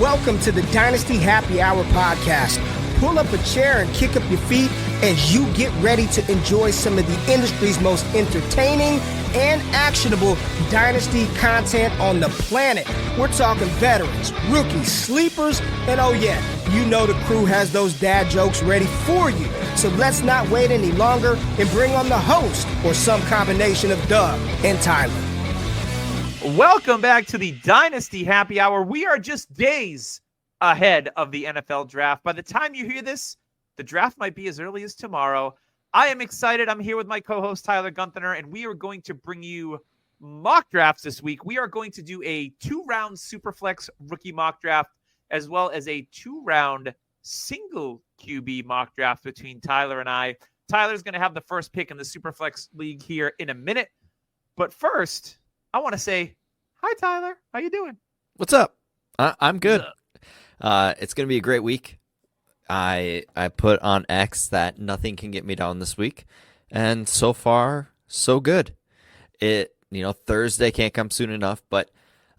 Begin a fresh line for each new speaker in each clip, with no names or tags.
Welcome to the Dynasty Happy Hour podcast. Pull up a chair and kick up your feet as you get ready to enjoy some of the industry's most entertaining and actionable Dynasty content on the planet. We're talking veterans, rookies, sleepers, and oh yeah, you know the crew has those dad jokes ready for you. So let's not wait any longer and bring on the host or some combination of Doug and Tyler.
Welcome back to the Dynasty Happy Hour. We are just days ahead of the NFL draft. By the time you hear this, the draft might be as early as tomorrow. I am excited. I'm here with my co-host Tyler Gunther, and we are going to bring you mock drafts this week. We are going to do a 2-round Superflex rookie mock draft, as well as a 2-round single QB mock draft between Tyler and I. Tyler's going to have the first pick in the Superflex League here in a minute. But first, I want to say, hi, Tyler. How you doing?
What's up? I'm good. It's going to be a great week. I put on X that nothing can get me down this week, and so far, so good. Thursday can't come soon enough, but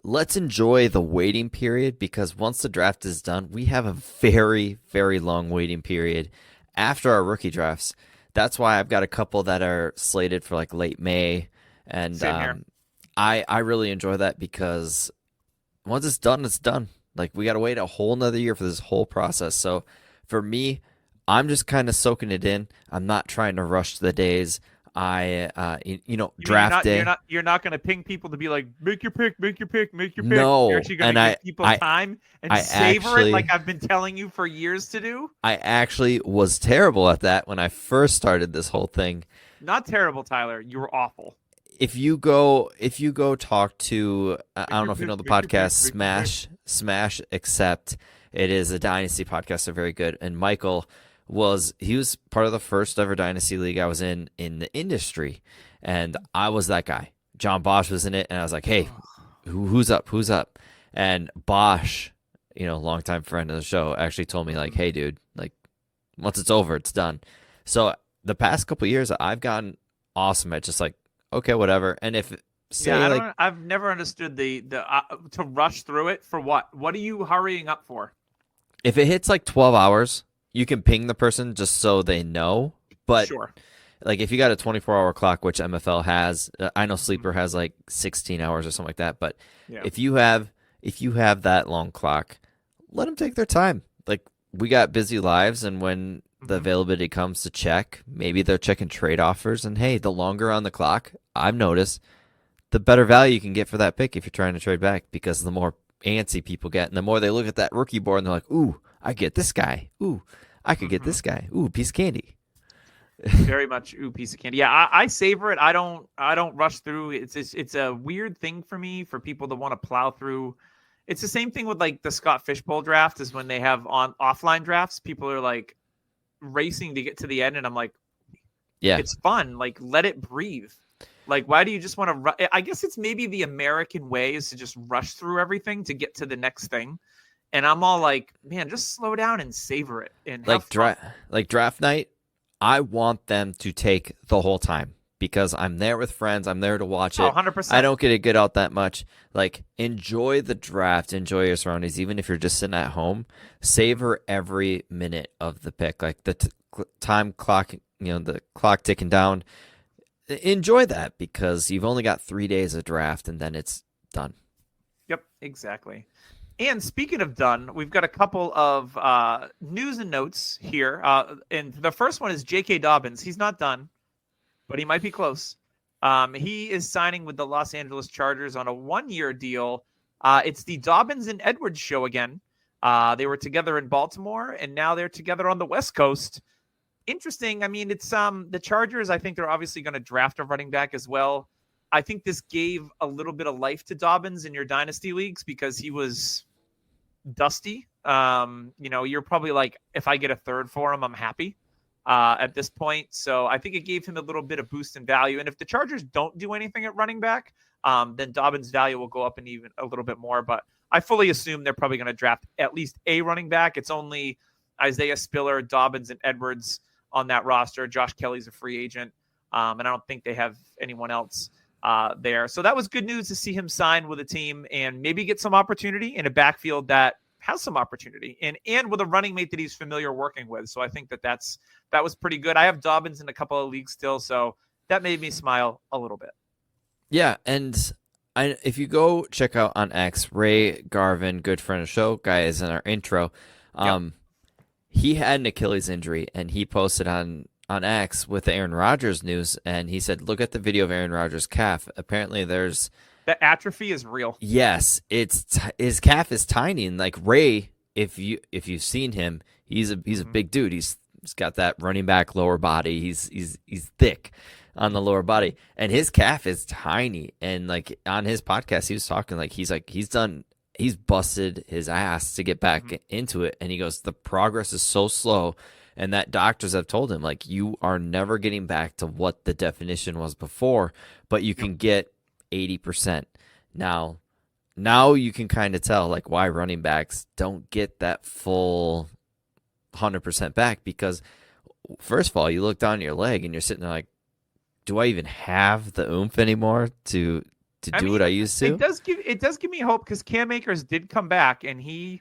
let's enjoy the waiting period, because once the draft is done, we have a very, very long waiting period after our rookie drafts. That's why I've got a couple that are slated for like late May, and I really enjoy that, because once it's done, it's done. Like, we got to wait a whole nother year for this whole process. So for me, I'm just kind of soaking it in. I'm not trying to rush the days. Draft day.
You're not going to ping people to be like, make your pick.
No,
you're actually going to give people time and savor it, like I've been telling you for years to do.
I actually was terrible at that when I first started this whole thing.
Not terrible, Tyler. You were awful.
If you go talk to, I don't know if you know the podcast Smash, except it is a Dynasty podcast. They're very good. And Michael was part of the first ever Dynasty league I was in the industry. And I was that guy. John Bosch was in it. And I was like, hey, who's up? And Bosch, longtime friend of the show, actually told me like, hey dude, like once it's over, it's done. So the past couple of years I've gotten awesome at just like, okay, whatever. And if
I've never understood the to rush through it for what? What are you hurrying up for?
If it hits like 12 hours, you can ping the person just so they know. But
sure.
Like if you got a 24-hour clock, which MFL has, I know Sleeper has like 16 hours or something like that. But yeah. if you have that long clock, let them take their time. Like, we got busy lives, and when the availability comes to check, maybe they're checking trade offers, and hey, the longer on the clock, I've noticed, the better value you can get for that pick if you're trying to trade back, because the more antsy people get, and the more they look at that rookie board and they're like, ooh, I get this guy. Ooh, I could get this guy. Ooh, piece of candy.
Very much piece of candy. Yeah, I savor it. I don't rush through. It's a weird thing for me, for people to want to plow through. It's the same thing with like the Scott Fishbowl draft, is when they have offline drafts, people are like racing to get to the end, and I'm like, yeah, it's fun. Like, let it breathe. Like, why do you just want to I guess it's maybe the American way is to just rush through everything to get to the next thing. And I'm all like, man, just slow down and savor it. And
like draft night, I want them to take the whole time, because I'm there with friends. I'm there to watch it.
100%.
I don't get to get out that much. Like, enjoy the draft, enjoy your surroundings, even if you're just sitting at home. Savor every minute of the pick, like the time clock, the clock ticking down. Enjoy that, because you've only got 3 days of draft, and then it's done.
Yep, exactly. And speaking of done, we've got a couple of news and notes here. And the first one is J.K. Dobbins. He's not done, but he might be close. He is signing with the Los Angeles Chargers on a 1-year deal. It's the Dobbins and Edwards show again. They were together in Baltimore, and now they're together on the West Coast. Interesting. I mean, it's the Chargers. I think they're obviously going to draft a running back as well. I think this gave a little bit of life to Dobbins in your dynasty leagues, because he was dusty. You're probably like, if I get a third for him, I'm happy at this point. So I think it gave him a little bit of boost in value. And if the Chargers don't do anything at running back, then Dobbins' value will go up and even a little bit more. But I fully assume they're probably going to draft at least a running back. It's only Isaiah Spiller, Dobbins, and Edwards on that roster. Josh Kelly's a free agent, and I don't think they have anyone else there. So that was good news to see him sign with a team and maybe get some opportunity in a backfield that has some opportunity, and with a running mate that he's familiar working with. So I think that was pretty good. I have Dobbins in a couple of leagues still, so that made me smile a little bit.
Yeah, and if you go check out on X, Ray Garvin, good friend of the show, guy is in our intro. He had an Achilles injury, and he posted on X with the Aaron Rodgers news, and he said, look at the video of Aaron Rodgers' calf. Apparently there's...
The atrophy is real.
Yes, his calf is tiny, and like Ray, if you've seen him, he's a big dude. He's got that running back lower body. He's thick on the lower body, and his calf is tiny. And like on his podcast, he was talking like he's busted his ass to get back into it, and he goes, the progress is so slow, and that doctors have told him like you are never getting back to what the definition was before, but you can get 80%. Now you can kind of tell like why running backs don't get that full 100% back, because first of all, you look down your leg and you're sitting there like, do I even have the oomph anymore to do what I used to?
It does give me hope, because Cam Akers did come back, and he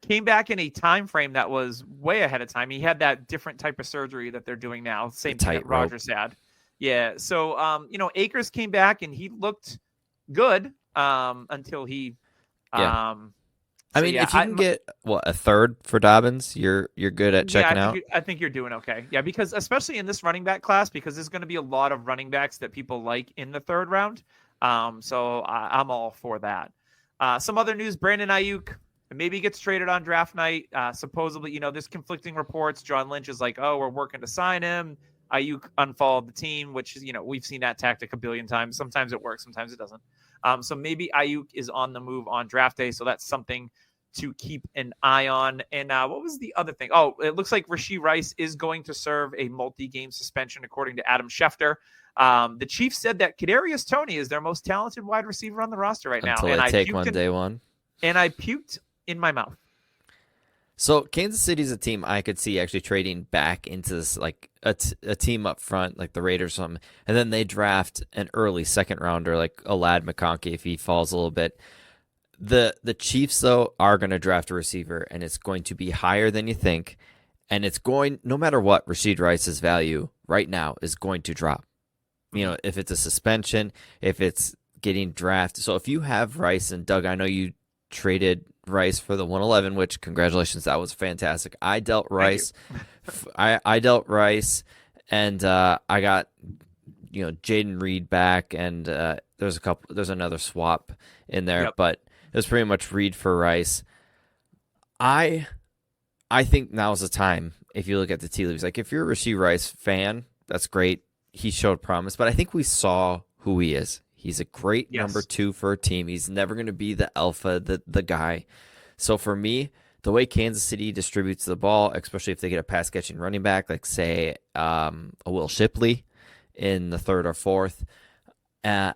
came back in a time frame that was way ahead of time. He had that different type of surgery that they're doing now, same thing that Rodgers had. Yeah, so Akers came back and he looked good until he.
I mean, if you can get a third for Dobbins, you're good at checking out.
I think you're doing okay. Yeah, because especially in this running back class, because there's going to be a lot of running backs that people like in the third round. So I'm all for that. Some other news: Brandon Ayuk maybe gets traded on draft night. Supposedly, there's conflicting reports. John Lynch is like, oh, we're working to sign him. Ayuk unfollowed the team, which is, we've seen that tactic a billion times. Sometimes it works, sometimes it doesn't. So maybe Ayuk is on the move on draft day. So that's something to keep an eye on. And what was the other thing? Oh, it looks like Rashee Rice is going to serve a multi-game suspension, according to Adam Schefter. The Chiefs said that Kadarius Toney is their most talented wide receiver on the roster right now.
Until they take one day one.
And I puked in my mouth.
So Kansas City's a team I could see actually trading back into this, like a team up front, like the Raiders or something, and then they draft an early second rounder like a Lad McConkey if he falls a little bit. The Chiefs, though, are going to draft a receiver, and it's going to be higher than you think, and it's going, no matter what, Rashee Rice's value right now is going to drop. If it's a suspension, if it's getting drafted. So if you have Rice, and Doug, I know you traded Rice for the 111, which congratulations, that was fantastic. I dealt Rice. I dealt Rice, and I got Jaden Reed back, and there's another swap in there, but it was pretty much Reed for Rice. I think now's the time. If you look at the tea leaves, like if you're a Rashee Rice fan, that's great. He showed promise, but I think we saw who he is. He's a great number 2 for a team. He's never going to be the alpha, the guy. So for me, the way Kansas City distributes the ball, especially if they get a pass-catching running back, like say a Will Shipley in the third or fourth, I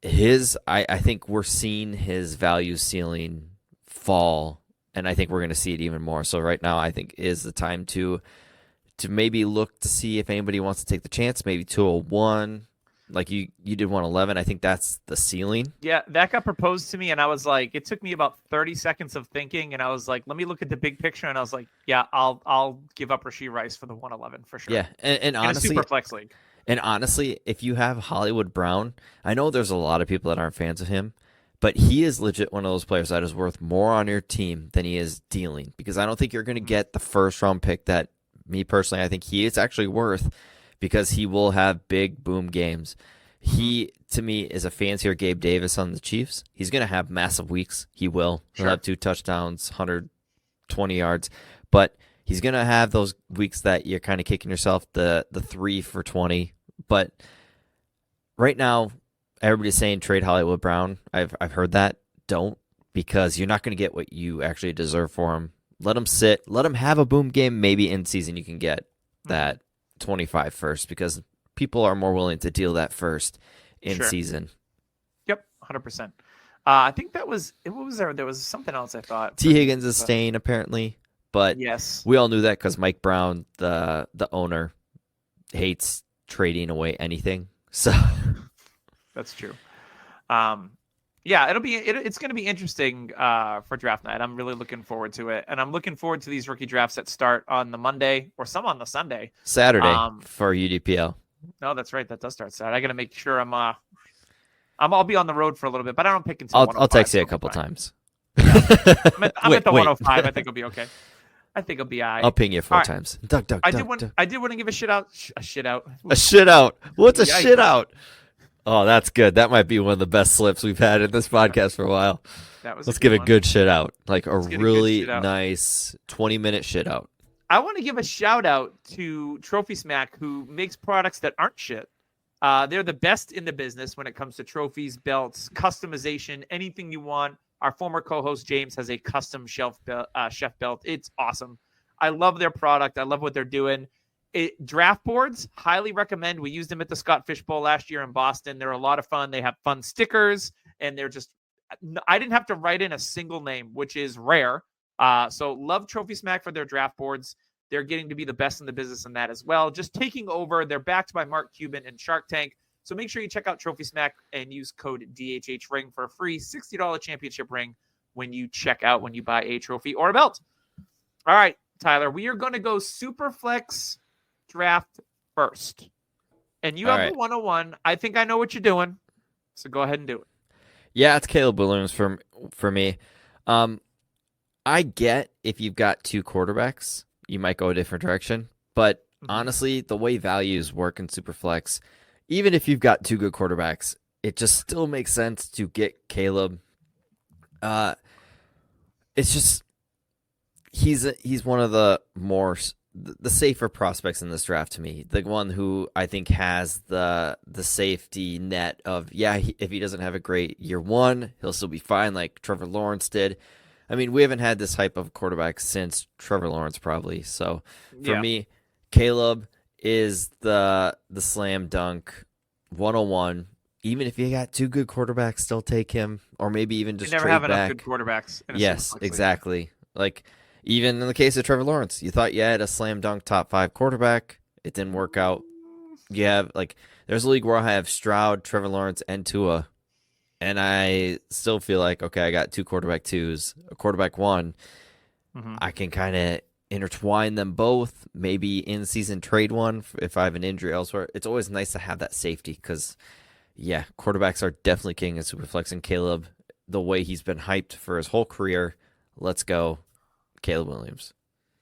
think we're seeing his value ceiling fall, and I think we're going to see it even more. So right now, I think is the time to maybe look to see if anybody wants to take the chance, maybe 201. Like you did 111. I think that's the ceiling.
Yeah, that got proposed to me, and I was like, it took me about 30 seconds of thinking, and I was like, let me look at the big picture, and I was like, yeah, I'll give up Rashee Rice for the 111 for sure.
Yeah, and honestly,
in a super flex league.
And honestly, if you have Hollywood Brown, I know there's a lot of people that aren't fans of him, but he is legit one of those players that is worth more on your team than he is dealing, because I don't think you're going to get the first round pick that me personally I think he is actually worth, because he will have big boom games. He, to me, is a fancier Gabe Davis on the Chiefs. He's going to have massive weeks. He will. He'll have 2 touchdowns, 120 yards. But he's going to have those weeks that you're kind of kicking yourself, the 3 for 20. But right now, everybody's saying trade Hollywood Brown. I've heard that. Don't, because you're not going to get what you actually deserve for him. Let him sit. Let him have a boom game. Maybe in season you can get that 25 first, because people are more willing to deal that first in season.
Yep, 100%. I think that was, what was there? There was something else I thought.
T. Higgins is staying apparently, but
yes,
we all knew that because Mike Brown, the owner, hates trading away anything. So
that's true. Yeah, it's going to be interesting for draft night. I'm really looking forward to it, and I'm looking forward to these rookie drafts that start on the Monday or some on the Sunday.
Saturday for UDPL.
No, that's right. That does start Saturday. I got to make sure I'll be on the road for a little bit, but I don't pick until
I'll text you a couple times.
Yeah. I'm at the 105. I think it'll be okay. I think it'll be all right.
I'll ping you 4 times. Doug.
I did want to give a shit out. A shit out.
A shit out. What's a shit out? Oh, that's good. That might be one of the best slips we've had in this podcast for a while. Let's give a good shit out. Like a really nice 20-minute shit out.
I want to give a shout out to Trophy Smack, who makes products that aren't shit. They're the best in the business when it comes to trophies, belts, customization, anything you want. Our former co-host James has a custom chef belt. It's awesome. I love their product. I love what they're doing. Draft boards, highly recommend. We used them at the Scott Fish Bowl last year in Boston. They're a lot of fun. They have fun stickers, and I didn't have to write in a single name, which is rare. So love Trophy Smack for their draft boards. They're getting to be the best in the business in that as well. Just taking over. They're backed by Mark Cuban and Shark Tank. So make sure you check out Trophy Smack and use code DHHRing for a free $60 championship ring when you buy a trophy or a belt. All right, Tyler, we are going to go Superflex draft first. And you have the 101. I think I know what you're doing. So go ahead and do it.
Yeah, it's Caleb Williams for me. I get if you've got 2 quarterbacks, you might go a different direction. But honestly, the way values work in Superflex, even if you've got 2 good quarterbacks, it just still makes sense to get Caleb. It's just he's one of the safer prospects in this draft to me. The one who I think has the safety net of if he doesn't have a great year 1, he'll still be fine, like Trevor Lawrence did. I mean, we haven't had this hype of quarterback since Trevor Lawrence probably. So for me, Caleb is the slam dunk 101. Even if you got 2 good quarterbacks, still take him, or maybe even just
never
trade
have
back.
enough good quarterbacks.
Yes, exactly. Like even in the case of Trevor Lawrence, you thought you had a slam dunk top 5 quarterback. It didn't work out. You have there's a league where I have Stroud, Trevor Lawrence, and Tua, and I still feel like I got 2 quarterback 2s, a quarterback 1. I can kind of intertwine them both, maybe in season trade one if I have an injury elsewhere. It's always nice to have that safety because, quarterbacks are definitely king in Superflex, and Caleb, the way he's been hyped for his whole career, let's go, Caleb Williams.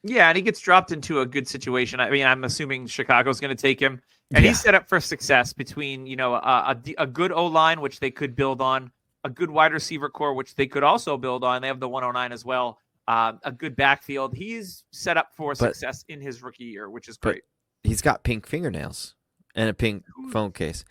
Yeah, and he gets dropped into a good situation. I mean, I'm assuming Chicago's going to take him, and he's set up for success between a good O-line, which they could build on, a good wide receiver core, which they could also build on. They have the 109 as well. A good backfield. He's set up for success in his rookie year, which is great.
He's got pink fingernails and a pink phone case.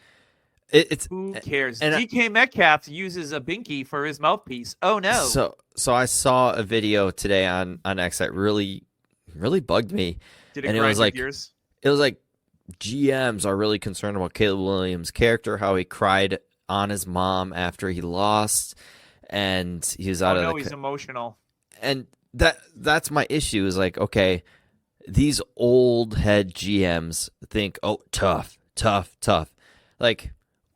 Who cares? DK Metcalf uses a binky for his mouthpiece. Oh no!
So I saw a video today on X that really bugged me.
Did it grind your gears?
It was like GMs are really concerned about Caleb Williams' character, how he cried on his mom after he lost, and he was out of the.
He's emotional.
And that's my issue is okay, these old head GMs think, tough.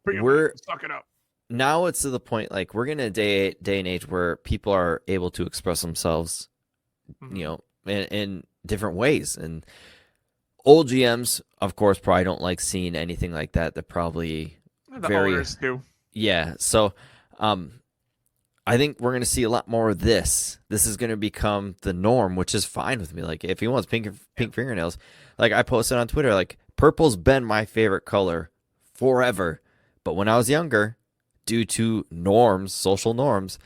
We're
suck it up.
Now it's to the point we're in a day and age where people are able to express themselves, in different ways. And old GMs, of course, probably don't like seeing anything like that. They're probably
owners do.
Yeah. So, I think we're going to see a lot more of this. This is going to become the norm, which is fine with me. If he wants pink fingernails, I posted on Twitter, purple's been my favorite color forever. But when I was younger, due to social norms,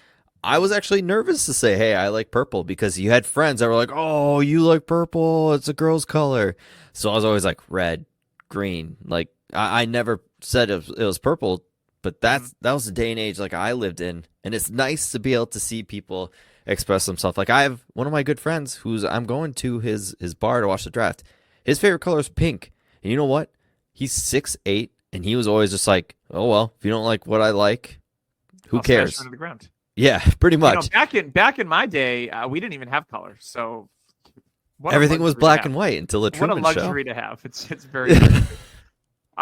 I was actually nervous to say, hey, I like purple, because you had friends that were like, oh, you like purple, it's a girl's color. So I was always like red, green. I never said it was purple. But that was the day and age I lived in, and it's nice to be able to see people express themselves. I have one of my good friends I'm going to his bar to watch the draft. His favorite color is pink, and you know what? He's 6'8", and he was always just like, oh well, if you don't like what I like, who cares?
Smash into the ground.
Yeah, pretty much.
Back in my day, we didn't even have color, so
everything was black and white until the Truman Show.
What a luxury to have! It's very.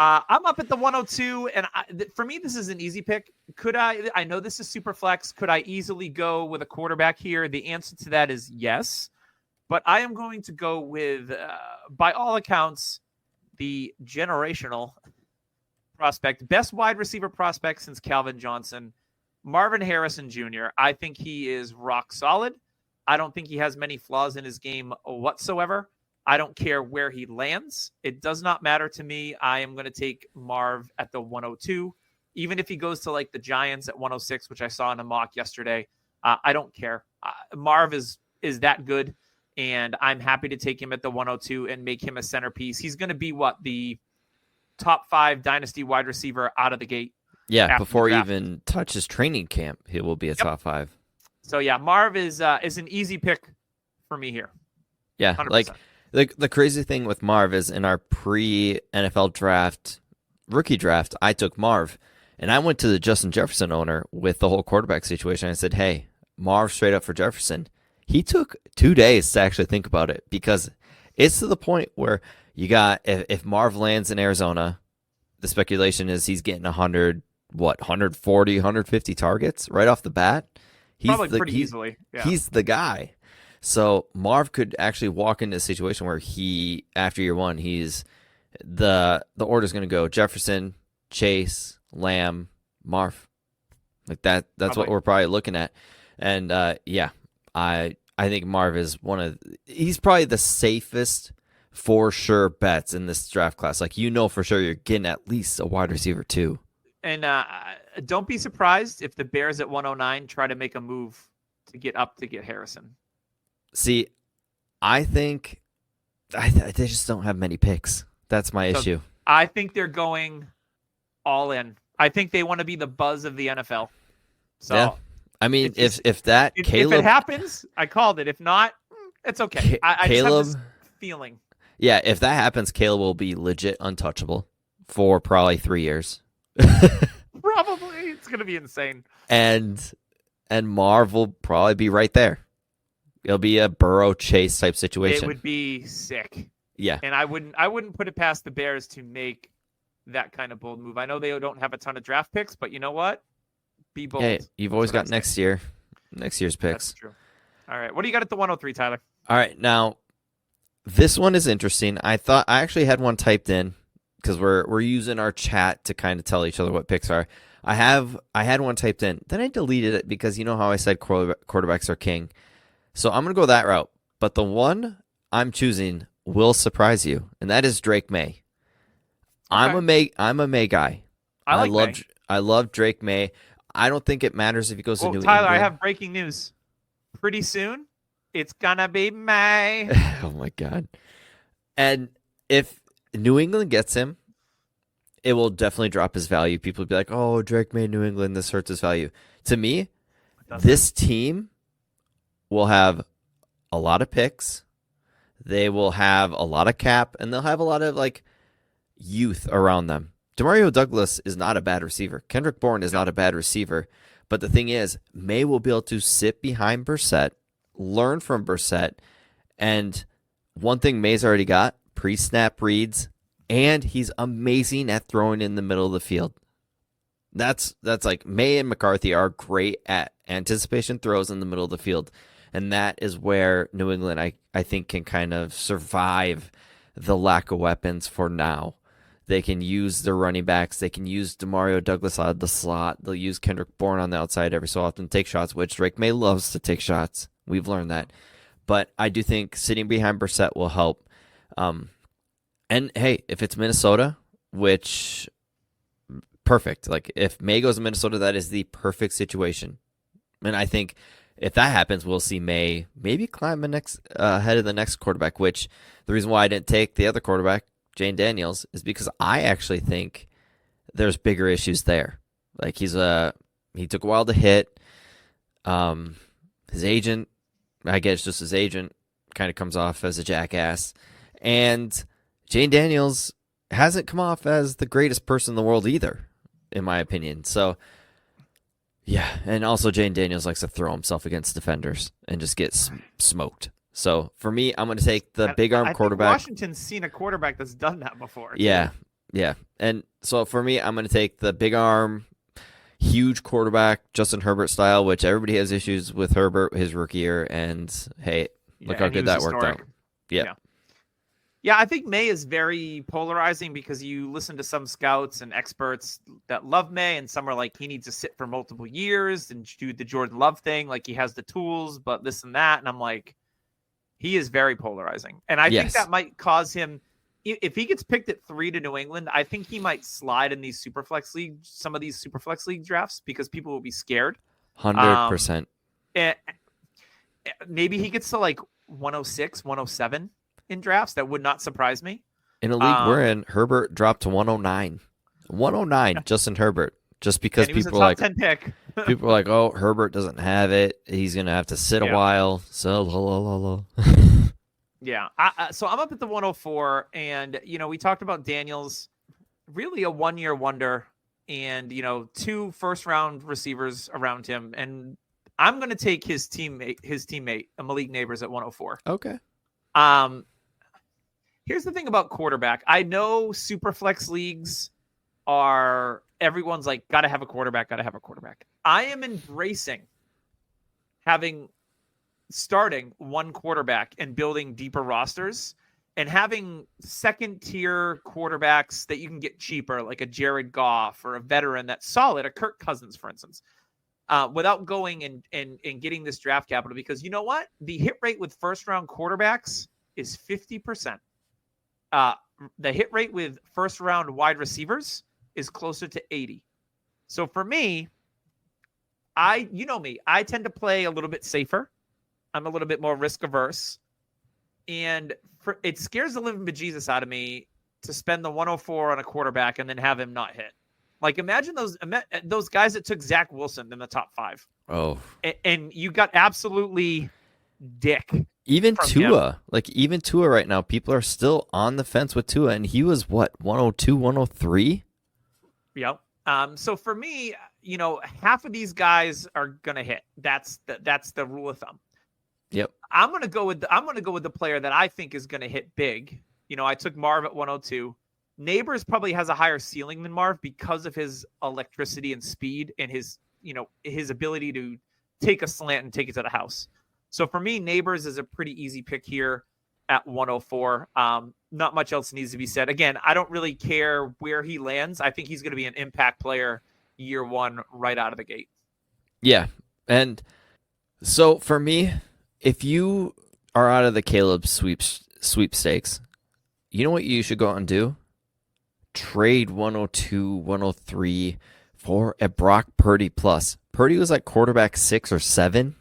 I'm up at the 102, and for me, this is an easy pick. I know this is super flex. Could I easily go with a quarterback here? The answer to that is yes. But I am going to go with, by all accounts, the generational prospect, best wide receiver prospect since Calvin Johnson, Marvin Harrison Jr. I think he is rock solid. I don't think he has many flaws in his game whatsoever. I don't care where he lands. It does not matter to me. I am going to take Marv at the 102. Even if he goes to like the Giants at 106, which I saw in a mock yesterday, I don't care. Marv is that good, and I'm happy to take him at the 102 and make him a centerpiece. He's going to be the top 5 dynasty wide receiver out of the gate.
Yeah, before he even touches training camp, he will be a top 5.
So yeah, Marv is an easy pick for me here.
Yeah,
100%.
The crazy thing with Marv is in our pre-NFL draft, rookie draft, I took Marv, and I went to the Justin Jefferson owner with the whole quarterback situation. I said, hey, Marv straight up for Jefferson. He took 2 days to actually think about it because it's to the point where you got, if Marv lands in Arizona, the speculation is he's getting 140, 150 targets right off the bat.
Probably pretty easily. Yeah.
He's the guy. So Marv could actually walk into a situation where he, after year 1, he's the order's going to go Jefferson, Chase, Lamb, Marv. Like that. That's what we're probably looking at. And yeah, I think Marv is he's probably the safest for sure bets in this draft class. Like for sure you're getting at least a wide receiver too.
And don't be surprised if the Bears at 109 try to make a move to get Harrison.
See, I think they just don't have many picks. That's my issue.
I think they're going all in. I think they want to be the buzz of the NFL. So
yeah. I mean, if it
happens, I called it. If not, it's okay. I just have this feeling.
Yeah, if that happens, Caleb will be legit untouchable for probably 3 years.
Probably. It's going to be insane.
And Marv will probably be right there. It'll be a Burrow Chase type situation.
It would be sick.
Yeah.
And I wouldn't put it past the Bears to make that kind of bold move. I know they don't have a ton of draft picks, but you know what? Be bold.
Hey, you've always got next year's picks.
That's true. All right. What do you got at the 103, Tyler?
All right. Now, this one is interesting. I actually had one typed in because we're using our chat to kind of tell each other what picks are. I had one typed in. Then I deleted it because you know how I said quarterbacks are king. So I'm going to go that route. But the one I'm choosing will surprise you, and that is Drake May. Okay. I'm a May guy. I love Drake May. I don't think it matters if he goes to New England.
Tyler, I have breaking news. Pretty soon, it's gonna be May.
Oh my God. And if New England gets him, it will definitely drop his value. People will be like, oh, Drake May, New England, this hurts his value. To me, this team will have a lot of picks. They will have a lot of cap, and they'll have a lot of youth around them. Demario Douglas is not a bad receiver. Kendrick Bourne is not a bad receiver. But the thing is, May will be able to sit behind Brissett, learn from Brissett, and one thing May's already got, pre-snap reads, and he's amazing at throwing in the middle of the field. That's like May and McCarthy are great at anticipation throws in the middle of the field. And that is where New England, I think, can kind of survive the lack of weapons for now. They can use their running backs. They can use Demario Douglas out of the slot. They'll use Kendrick Bourne on the outside every so often, take shots, which Drake May loves to take shots. We've learned that. But I do think sitting behind Brissett will help. And, hey, if it's Minnesota, which, perfect. If May goes to Minnesota, that is the perfect situation. And I think if that happens, we'll see May maybe climb ahead of the next quarterback, which the reason why I didn't take the other quarterback, Jane Daniels, is because I actually think there's bigger issues there. He took a while to hit. His agent, I guess just his agent, kind of comes off as a jackass. And Jane Daniels hasn't come off as the greatest person in the world either, in my opinion. So, yeah, and also Jane Daniels likes to throw himself against defenders and just get smoked. So for me, I'm going to take the big arm quarterback.
Washington's seen a quarterback that's done that before.
Yeah, Yeah. And so for me, I'm going to take the big arm, huge quarterback, Justin Herbert style, which everybody has issues with Herbert his rookie year. And hey, look how
and he
good
was
that worked out.
historic.
Yeah.
Yeah, I think May is very polarizing because you listen to some scouts and experts that love May, and some are like, he needs to sit for multiple years and do the Jordan Love thing. Like, he has the tools, but this and that. And I'm like, he is very polarizing. And I think that might cause him, if he gets picked at 3 to New England, I think he might slide in these Superflex League, some of these Superflex League drafts, because people will be scared.
100%.
And maybe he gets to like 106, 107 in drafts. That would not surprise me.
In a league we're in, Herbert dropped to 109. 109, Justin Herbert. Just because people are like,
10 pick.
people are like, oh, Herbert doesn't have it. He's going to have to sit a while. So,
Yeah. So I'm up at the 104, and, we talked about Daniels, really a one-year wonder, and, 2 first-round receivers around him. And I'm going to take his teammate, Malik Neighbors, at 104.
Okay.
Here's the thing about quarterback. I know Superflex leagues are, everyone's like, got to have a quarterback. I am embracing starting one quarterback and building deeper rosters and having second tier quarterbacks that you can get cheaper, like a Jared Goff or a veteran that's solid, a Kirk Cousins, for instance, without going and getting this draft capital. Because you know what? The hit rate with first round quarterbacks is 50%. The hit rate with first round wide receivers is closer to 80. So for me, I tend to play a little bit safer. I'm a little bit more risk averse, and it scares the living bejesus out of me to spend the 104 on a quarterback and then have him not hit. Like, imagine those guys that took Zach Wilson in the top 5.
Oh,
and you got absolutely dick.
Even Tua, right now, people are still on the fence with Tua, and he was what, 102, 103?
Yep. So for me, half of these guys are gonna hit. That's the rule of thumb.
Yep.
I'm gonna go with the player that I think is gonna hit big. I took Marv at 102. Neighbors probably has a higher ceiling than Marv because of his electricity and speed and his ability to take a slant and take it to the house. So for me, Neighbors is a pretty easy pick here at 104. Not much else needs to be said. Again, I don't really care where he lands. I think he's going to be an impact player year one right out of the gate.
Yeah. And so for me, if you are out of the Caleb sweepstakes, you know what you should go out and do? Trade 102, 103 for a Brock Purdy plus. Purdy was like quarterback 6 or 7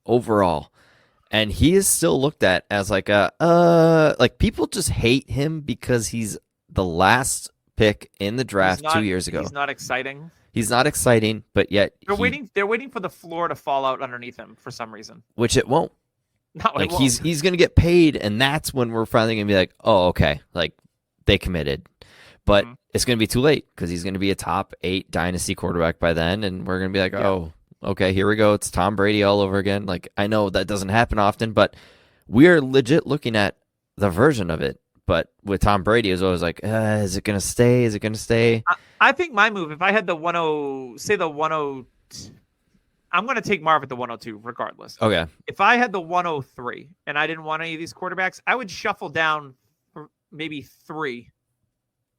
overall. And he is still looked at as like people just hate him because he's the last pick in the draft 2 years ago.
He's not exciting.
He's not exciting, but yet
they're waiting for the floor to fall out underneath him for some reason.
Which it won't.
No,
like he's gonna get paid, and that's when we're finally gonna be like, oh, okay, like they committed. But it's gonna be too late because he's gonna be a top 8 dynasty quarterback by then, and we're gonna be like, oh, okay, here we go. It's Tom Brady all over again. Like, I know that doesn't happen often, but we're legit looking at the version of it. But with Tom Brady, it was always like, is it gonna stay? Is it gonna stay?
I think my move, if I had the 10, I'm going to take Marv at the 102 regardless.
Okay.
If I had the 103 and I didn't want any of these quarterbacks, I would shuffle down for maybe 3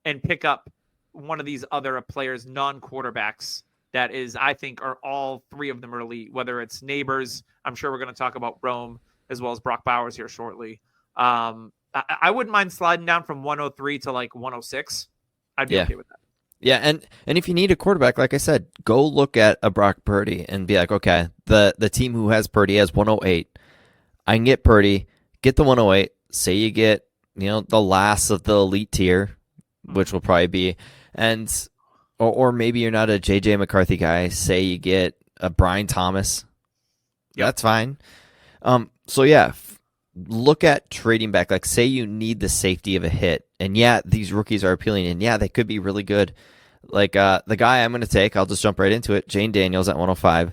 and pick up one of these other players, non-quarterbacks, that is, I think, are all 3 of them are elite, whether it's Neighbors. I'm sure we're going to talk about Rome as well as Brock Bowers here shortly. I wouldn't mind sliding down from 103 to like 106. I'd be okay with that.
Yeah, and if you need a quarterback, like I said, go look at a Brock Purdy and be like, okay, the team who has Purdy has 108. I can get Purdy, get the 108. Say you get, the last of the elite tier, which will probably be, and or maybe you're not a JJ McCarthy guy. Say you get a Brian Thomas. Yep. That's fine. So yeah, look at trading back. Like, say you need the safety of a hit, and yeah, these rookies are appealing, and yeah, they could be really good. Like the guy I'm going to take, I'll just jump right into it. Jane Daniels at 105.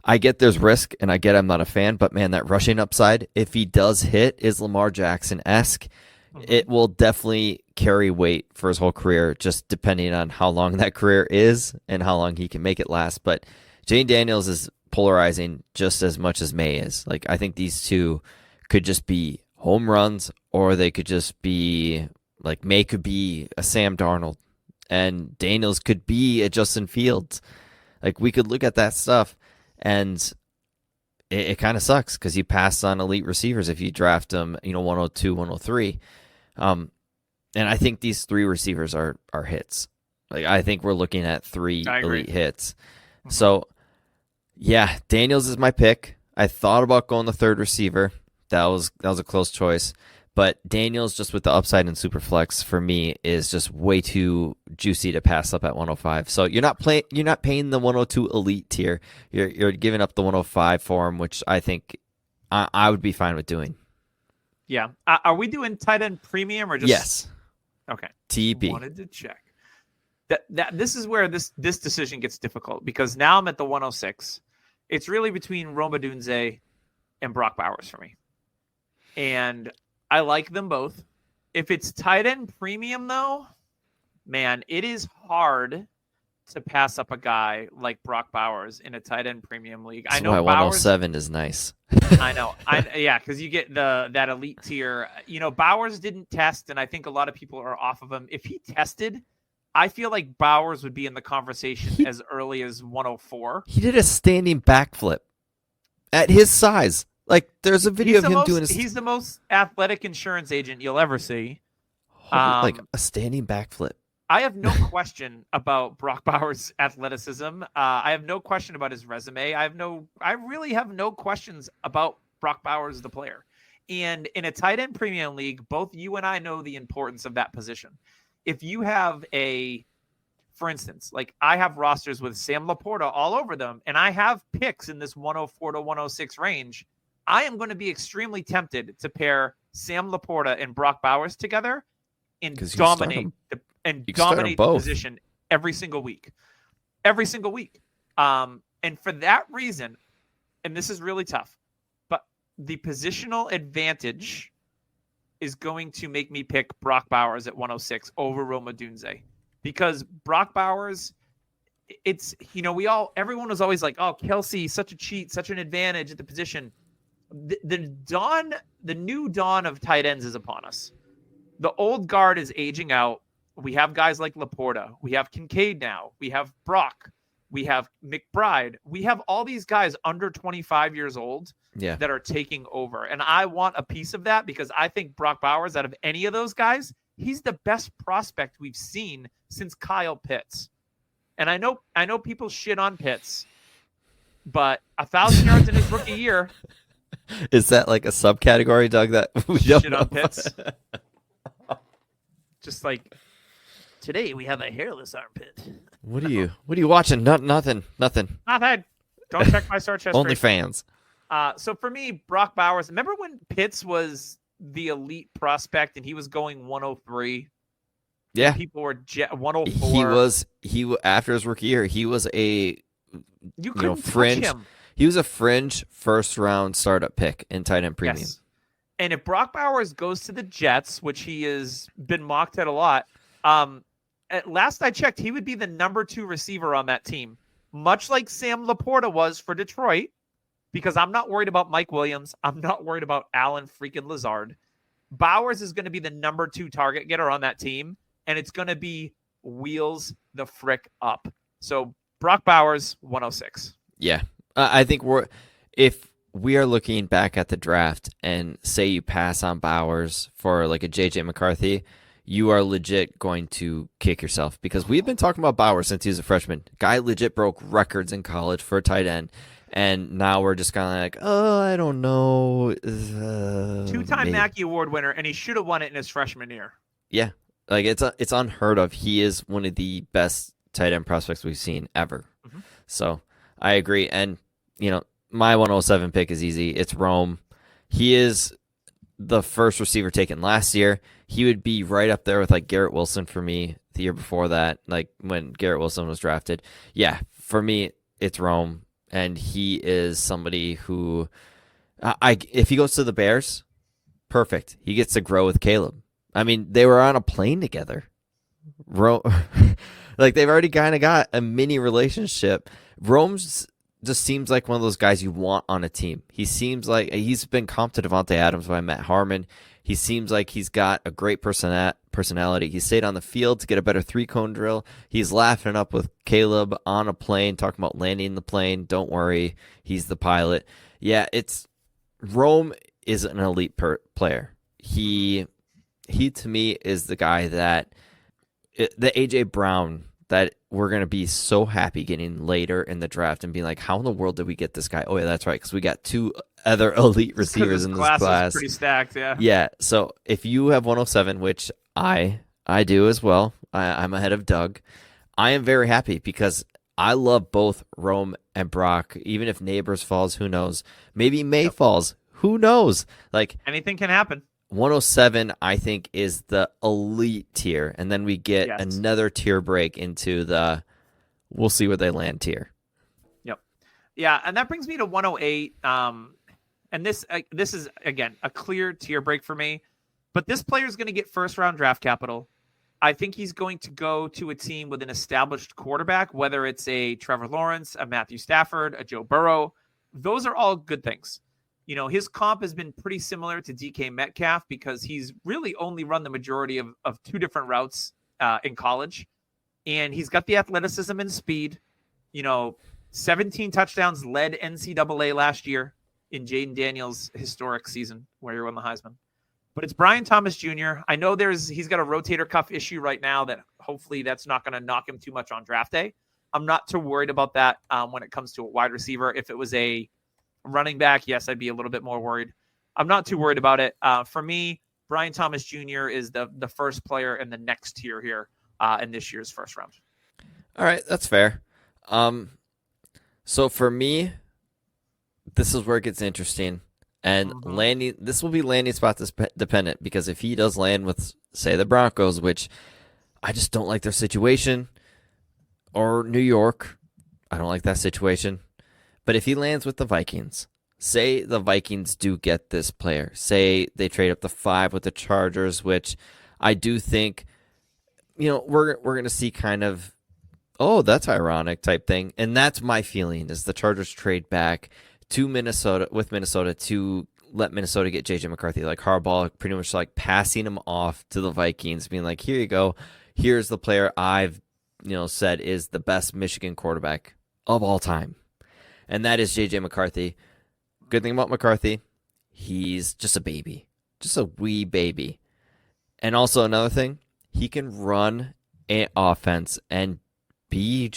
I get there's risk, and I get I'm not a fan, but man, that rushing upside, if he does hit, is Lamar Jackson-esque. it will definitely carry weight for his whole career, just depending on how long that career is and how long he can make it last. But Jane Daniels is polarizing just as much as May is. Like, I think these two could just be home runs, or they could just be like, May could be a Sam Darnold and Daniels could be a Justin Fields. Like, we could look at that stuff, and it kind of sucks because you pass on elite receivers if you draft them, 102, 103. And I think these three receivers are hits. Like, I think we're looking at three elite hits. So, yeah, Daniels is my pick. I thought about going the third receiver. That was a close choice. But Daniels, just with the upside in Superflex, for me is just way too juicy to pass up at 105. So you're not paying the 102 elite tier. You're giving up the 105 for him, which I think I would be fine with doing.
Yeah. Are we doing tight end premium or just?
Yes.
Okay.
TP.
Wanted to check. This is where this decision gets difficult, because now I'm at the 106. It's really between Roma Dunze and Brock Bowers for me. And I like them both. If it's tight end premium, though, man, it is hard to pass up a guy like Brock Bowers in a tight end premium league.
That's
I know
why
Bowers,
107 is nice.
I know. Yeah, because you get that elite tier. Bowers didn't test, and I think a lot of people are off of him. If he tested, I feel like Bowers would be in the conversation as early as 104.
He did a standing backflip at his size. Like, there's a video of him doing a...
He's the most athletic insurance agent you'll ever see.
like a standing backflip.
I have no question about Brock Bowers' athleticism. I have no question about his resume. I really have no questions about Brock Bowers, the player. And in a tight end premium league, both you and I know the importance of that position. If you have for instance, like I have rosters with Sam Laporta all over them, and I have picks in this 104 to 106 range, I am going to be extremely tempted to pair Sam Laporta and Brock Bowers together and dominate the position every single week. Every single week. And for that reason, and this is really tough, but the positional advantage is going to make me pick Brock Bowers at 106 over Roma Dunze, because Brock Bowers, everyone was always like, oh, Kelsey, such a cheat, such an advantage at the position. The new dawn of tight ends is upon us. The old guard is aging out. We have guys like Laporta. We have Kincaid now. We have Brock. We have McBride. We have all these guys under 25 years old that are taking over. And I want a piece of that, because I think Brock Bowers, out of any of those guys, he's the best prospect we've seen since Kyle Pitts. And I know people shit on Pitts, but 1,000 yards in his rookie year.
Is that like a subcategory, Doug, that we don't
shit
know?
On Pitts? Just like, today we have a hairless armpit.
What are you watching? Nothing.
Nothing. Don't check my search history.
Only fans.
So for me, Brock Bowers, remember when Pitts was the elite prospect and he was going 103?
Yeah.
People were 104.
He after his rookie year, he was a
fringe. Touch him.
He was a fringe first round startup pick in tight end premium.
Yes. And if Brock Bowers goes to the Jets, which he has been mocked at a lot, at last I checked, he would be the number 2 receiver on that team, much like Sam Laporta was for Detroit, because I'm not worried about Mike Williams. I'm not worried about Alan freaking Lazard. Bowers is going to be the number 2 target getter on that team, and it's going to be wheels the frick up. So Brock Bowers, 106.
Yeah. I think if we are looking back at the draft and say you pass on Bowers for like a JJ McCarthy, you are legit going to kick yourself, because we've been talking about Bowers since he was a freshman. Guy legit broke records in college for a tight end. And now we're just kind of like, oh, I don't know.
2-time Mackey Award winner, and he should have won it in his freshman year.
Yeah. Like, it's unheard of. He is one of the best tight end prospects we've seen ever. Mm-hmm. So I agree. And, my 107 pick is easy. It's Rome. He is the first receiver taken last year. He would be right up there with like Garrett Wilson for me the year before that, like when Garrett Wilson was drafted. Yeah, for me, it's Rome. And he is somebody who, if he goes to the Bears, perfect. He gets to grow with Caleb. I mean, they were on a plane together. Like, they've already kind of got a mini relationship. Rome's just seems like one of those guys you want on a team. He seems like he's been comped to Devontae Adams by Matt Harmon. He seems like he's got a great personality. He stayed on the field to get a better 3-cone drill. He's laughing up with Caleb on a plane, talking about landing the plane. Don't worry, he's the pilot. Yeah, Rome is an elite player. He to me is the guy that the AJ Brown that we're going to be so happy getting later in the draft and being like, how in the world did we get this guy? Oh, yeah, that's right, because we got 2 other elite receivers in this class.
Is pretty stacked, yeah.
Yeah, so if you have 107, which I do as well, I'm ahead of Doug, I am very happy because I love both Rome and Brock. Even if Neighbors falls, who knows? Maybe May falls, who knows? Like,
anything can happen.
107, I think, is the elite tier, and then we get another tier break into the we'll see where they land tier.
Yep. Yeah, and that brings me to 108. And this is, again, a clear tier break for me. But this player is going to get first-round draft capital. I think he's going to go to a team with an established quarterback, whether it's a Trevor Lawrence, a Matthew Stafford, a Joe Burrow. Those are all good things. You know, his comp has been pretty similar to DK Metcalf because he's really only run the majority of 2 different routes in college. And he's got the athleticism and speed. You know, 17 touchdowns, led NCAA last year in Jaden Daniels' historic season where he won the Heisman. But it's Brian Thomas Jr. I know he's got a rotator cuff issue right now that hopefully that's not going to knock him too much on draft day. I'm not too worried about that when it comes to a wide receiver. If it was a running back, yes, I'd be a little bit more worried. I'm not too worried about it. For me, Brian Thomas Jr. is the first player in the next tier here in this year's first round.
All right, that's fair. So for me, this is where it gets interesting. And this will be landing spot dependent because if he does land with, say, the Broncos, which I just don't like their situation, or New York, I don't like that situation. But if he lands with the Vikings, say the Vikings do get this player, say they trade up to 5 with the Chargers, which I do think, you know, we're going to see kind of, oh, that's ironic type thing. And that's my feeling is the Chargers trade back to Minnesota to let Minnesota get JJ McCarthy, like Harbaugh pretty much like passing him off to the Vikings, being like, here you go. Here's the player I've, said is the best Michigan quarterback of all time. And that is JJ McCarthy. Good thing about McCarthy, he's just a baby, just a wee baby. And also another thing, he can run an offense and he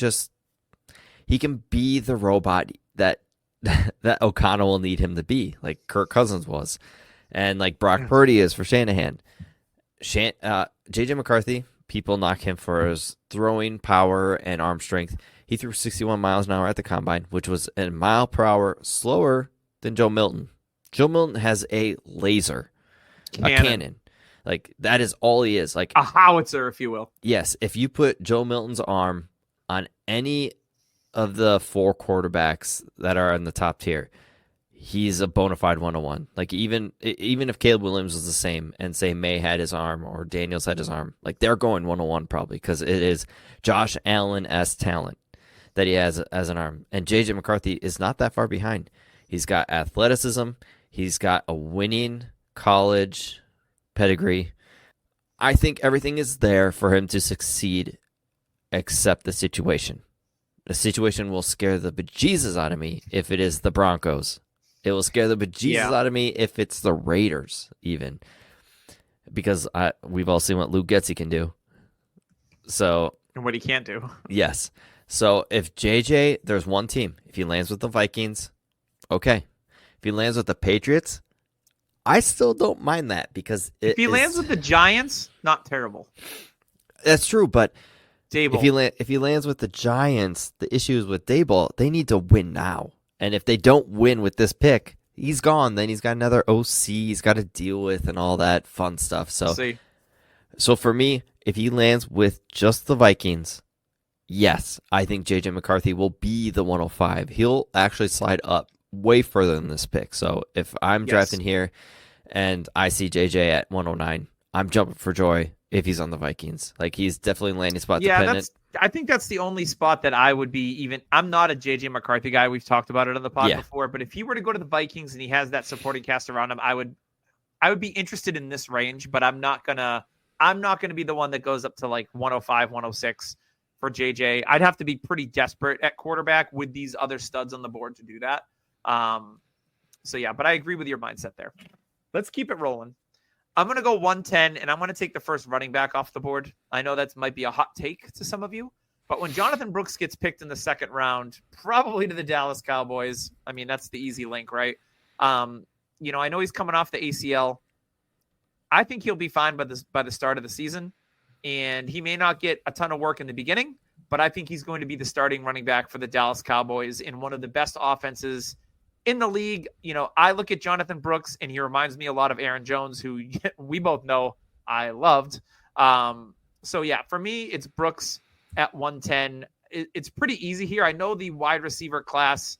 can be the robot that O'Connell will need him to be, like Kirk Cousins was, and like Brock Purdy is for Shanahan. JJ McCarthy, people knock him for his throwing power and arm strength. He threw 61 miles an hour at the combine, which was a mile per hour slower than Joe Milton. Joe Milton has a laser, a cannon. Like, that is all he is. Like
a howitzer, if you will.
Yes. If you put Joe Milton's arm on any of the 4 quarterbacks that are in the top tier, he's a bona fide 101. Like, even if Caleb Williams was the same and say May had his arm or Daniels had his arm, like, they're going 101 probably because it is Josh Allen-esque talent that he has as an arm. And JJ McCarthy is not that far behind. He's got athleticism. He's got a winning college pedigree. I think everything is there for him to succeed except the situation. The situation will scare the bejesus out of me if it is the Broncos. It will scare the bejesus out of me if it's the Raiders even. Because we've all seen what Luke Getsy can do. So,
and what he can't do.
Yes. So if JJ, there's one team. If he lands with the Vikings, okay. If he lands with the Patriots, I still don't mind that because
if he lands with the Giants, not terrible.
That's true, but
Daboll.
If he lands with the Giants, the issue is with Daboll, they need to win now. And if they don't win with this pick, he's gone. Then he's got another OC he's got to deal with and all that fun stuff. So for me, if he lands with just the Vikings, yes, I think JJ McCarthy will be the 105. He'll actually slide up way further than this pick. So if I'm drafting here and I see JJ at 109, I'm jumping for joy if he's on the Vikings. Like, he's definitely landing spot dependent.
I think that's the only spot that I would be even. I'm not a JJ McCarthy guy. We've talked about it on the pod before, but if he were to go to the Vikings and he has that supporting cast around him, I would be interested in this range, but I'm not gonna be the one that goes up to like 105, 106 for JJ. I'd have to be pretty desperate at quarterback with these other studs on the board to do that. So yeah, but I agree with your mindset there. Let's keep it rolling. I'm going to go 110, and I'm going to take the first running back off the board. I know that might be a hot take to some of you, but when Jonathan Brooks gets picked in the second round, probably to the Dallas Cowboys, I mean, that's the easy link, right? I know he's coming off the ACL. I think he'll be fine by the start of the season, and he may not get a ton of work in the beginning, but I think he's going to be the starting running back for the Dallas Cowboys in one of the best offenses in the league. I look at Jonathan Brooks, and he reminds me a lot of Aaron Jones, who we both know I loved. So yeah, for me, it's Brooks at 110. It's pretty easy here. I know the wide receiver class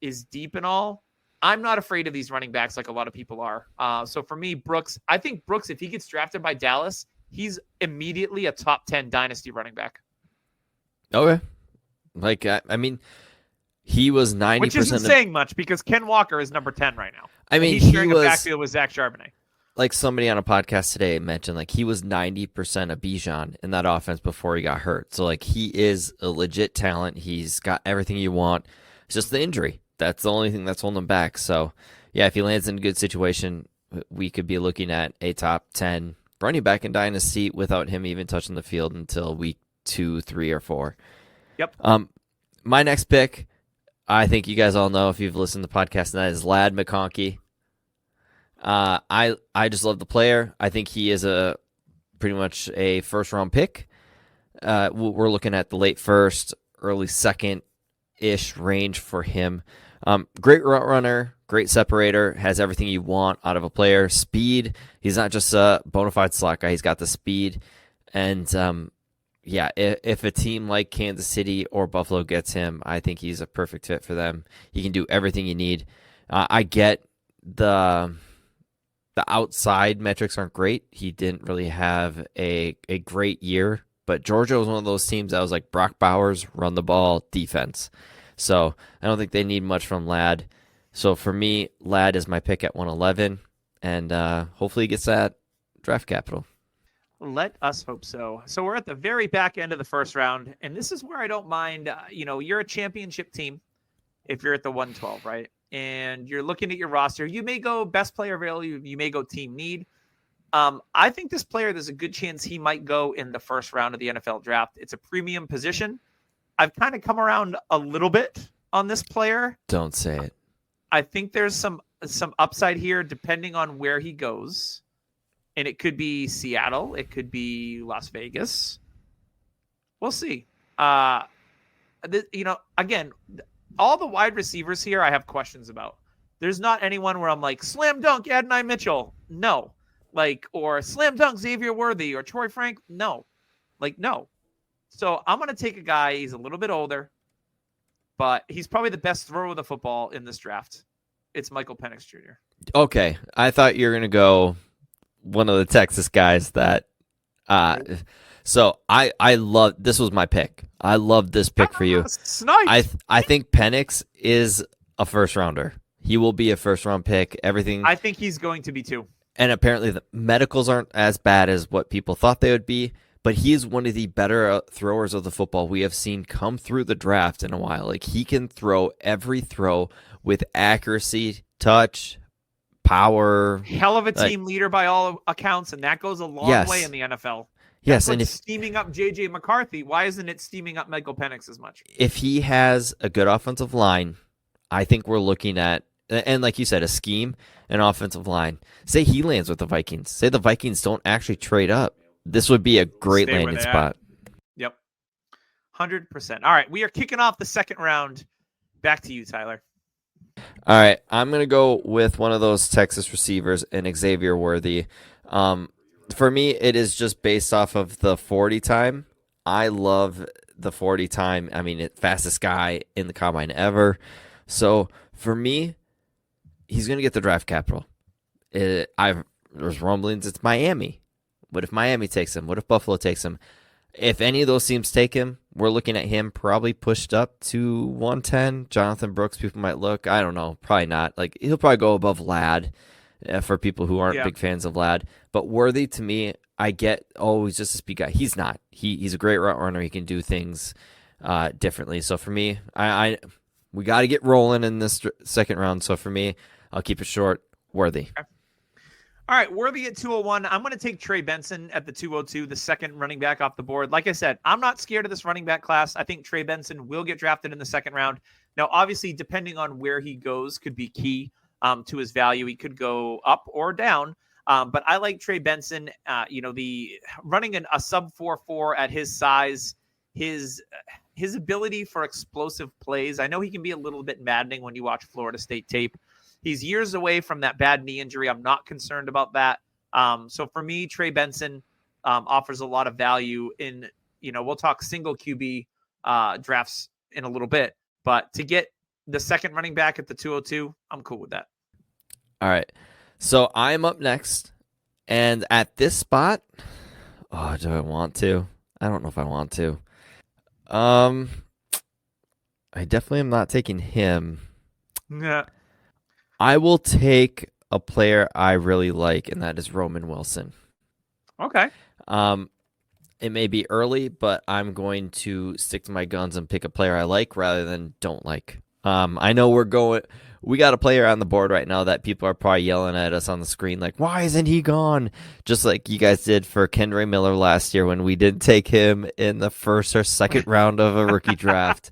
is deep and all. I'm not afraid of these running backs like a lot of people are. So for me, Brooks, I think Brooks, if he gets drafted by Dallas, he's immediately a top 10 dynasty running back.
Okay. Like, I mean, he was 90%.
Which isn't saying much because Ken Walker is number 10 right now.
I mean,
he's sharing a backfield with Zach Charbonnet.
Like somebody on a podcast today mentioned, like he was 90% of Bijan in that offense before he got hurt. So like he is a legit talent. He's got everything you want. It's just the injury. That's the only thing that's holding him back. So yeah, if he lands in a good situation, we could be looking at a top 10 running back in Dynasty without him even touching the field until week 2, 3, or 4.
Yep.
My next pick, I think you guys all know if you've listened to the podcast, and that is Ladd McConkey. I just love the player. I think he is pretty much a first-round pick. We're looking at the late first, early second-ish range for him. Great route runner, great separator, has everything you want out of a player. Speed, he's not just a bona fide slot guy. He's got the speed. And yeah, if a team like Kansas City or Buffalo gets him, I think he's a perfect fit for them. He can do everything you need. I get the outside metrics aren't great. He didn't really have a great year, but Georgia was one of those teams that was like Brock Bowers, run the ball, defense. So I don't think they need much from Ladd. So for me, Ladd is my pick at 111, and hopefully he gets that draft capital.
Let us hope so. So we're at the very back end of the first round, and this is where I don't mind. You're a championship team if you're at the 112, right? And you're looking at your roster. You may go best player available. You may go team need. I think this player, there's a good chance he might go in the first round of the NFL draft. It's a premium position. I've kind of come around a little bit on this player.
Don't say it.
I think there's some upside here depending on where he goes. And it could be Seattle. It could be Las Vegas. We'll see. Again, all the wide receivers here I have questions about. There's not anyone where I'm like, slam dunk, Adonai Mitchell. No. Or slam dunk, Xavier Worthy or Troy Frank. No. No. So I'm going to take a guy. He's a little bit older, but he's probably the best thrower of the football in this draft. It's Michael Penix Jr.
Okay. I thought you were going to go one of the Texas guys that so I love this was my pick. I love this pick for you. I think Penix is a first rounder. He will be a first round pick. Everything.
I think he's going to be too.
And apparently the medicals aren't as bad as what people thought they would be, but he is one of the better throwers of the football we have seen come through the draft in a while. Like he can throw every throw with accuracy, touch, power.
Hell of a team leader by all accounts, and that goes a long way in the NFL.
Yes,
and steaming up JJ McCarthy, why isn't it steaming up Michael Penix as much?
If he has a good offensive line, I think we're looking at, and like you said, a scheme, an offensive line. Say he lands with the Vikings. Say the Vikings don't actually trade up. This would be a great landing spot.
Yep. 100%. All right, we are kicking off the second round. Back to you, Tyler.
All right, I'm going to go with one of those Texas receivers and Xavier Worthy. For me, it is just based off of the 40 time. I love the 40 time. I mean, fastest guy in the combine ever. So for me, he's going to get the draft capital. there's rumblings it's Miami. What if Miami takes him? What if Buffalo takes him? If any of those teams take him, we're looking at him probably pushed up to 110. Jonathan Brooks, people might look. I don't know. Probably not. Like, he'll probably go above Ladd for people who aren't big fans of Ladd. But Worthy, to me, I get, he's just a speed guy. He's not. He's a great route runner. He can do things differently. So for me, we got to get rolling in this second round. So for me, I'll keep it short. Worthy.
Okay. All right, Worthy at 201. I'm going to take Trey Benson at the 202, the second running back off the board. Like I said, I'm not scared of this running back class. I think Trey Benson will get drafted in the second round. Now, obviously, depending on where he goes could be key to his value. He could go up or down. But I like Trey Benson. The running a sub 4.4 at his size, his ability for explosive plays. I know he can be a little bit maddening when you watch Florida State tape. He's years away from that bad knee injury. I'm not concerned about that. So for me, Trey Benson offers a lot of value in, we'll talk single QB drafts in a little bit, but to get the second running back at the 202, I'm cool with that.
All right. So I'm up next. And at this spot, do I want to? I don't know if I want to. I definitely am not taking him.
Yeah.
I will take a player I really like, and that is Roman Wilson.
Okay.
It may be early, but I'm going to stick to my guns and pick a player I like rather than don't like. I know we got a player on the board right now that people are probably yelling at us on the screen like, why isn't he gone? Just like you guys did for Kendra Miller last year when we didn't take him in the first or second round of a rookie draft.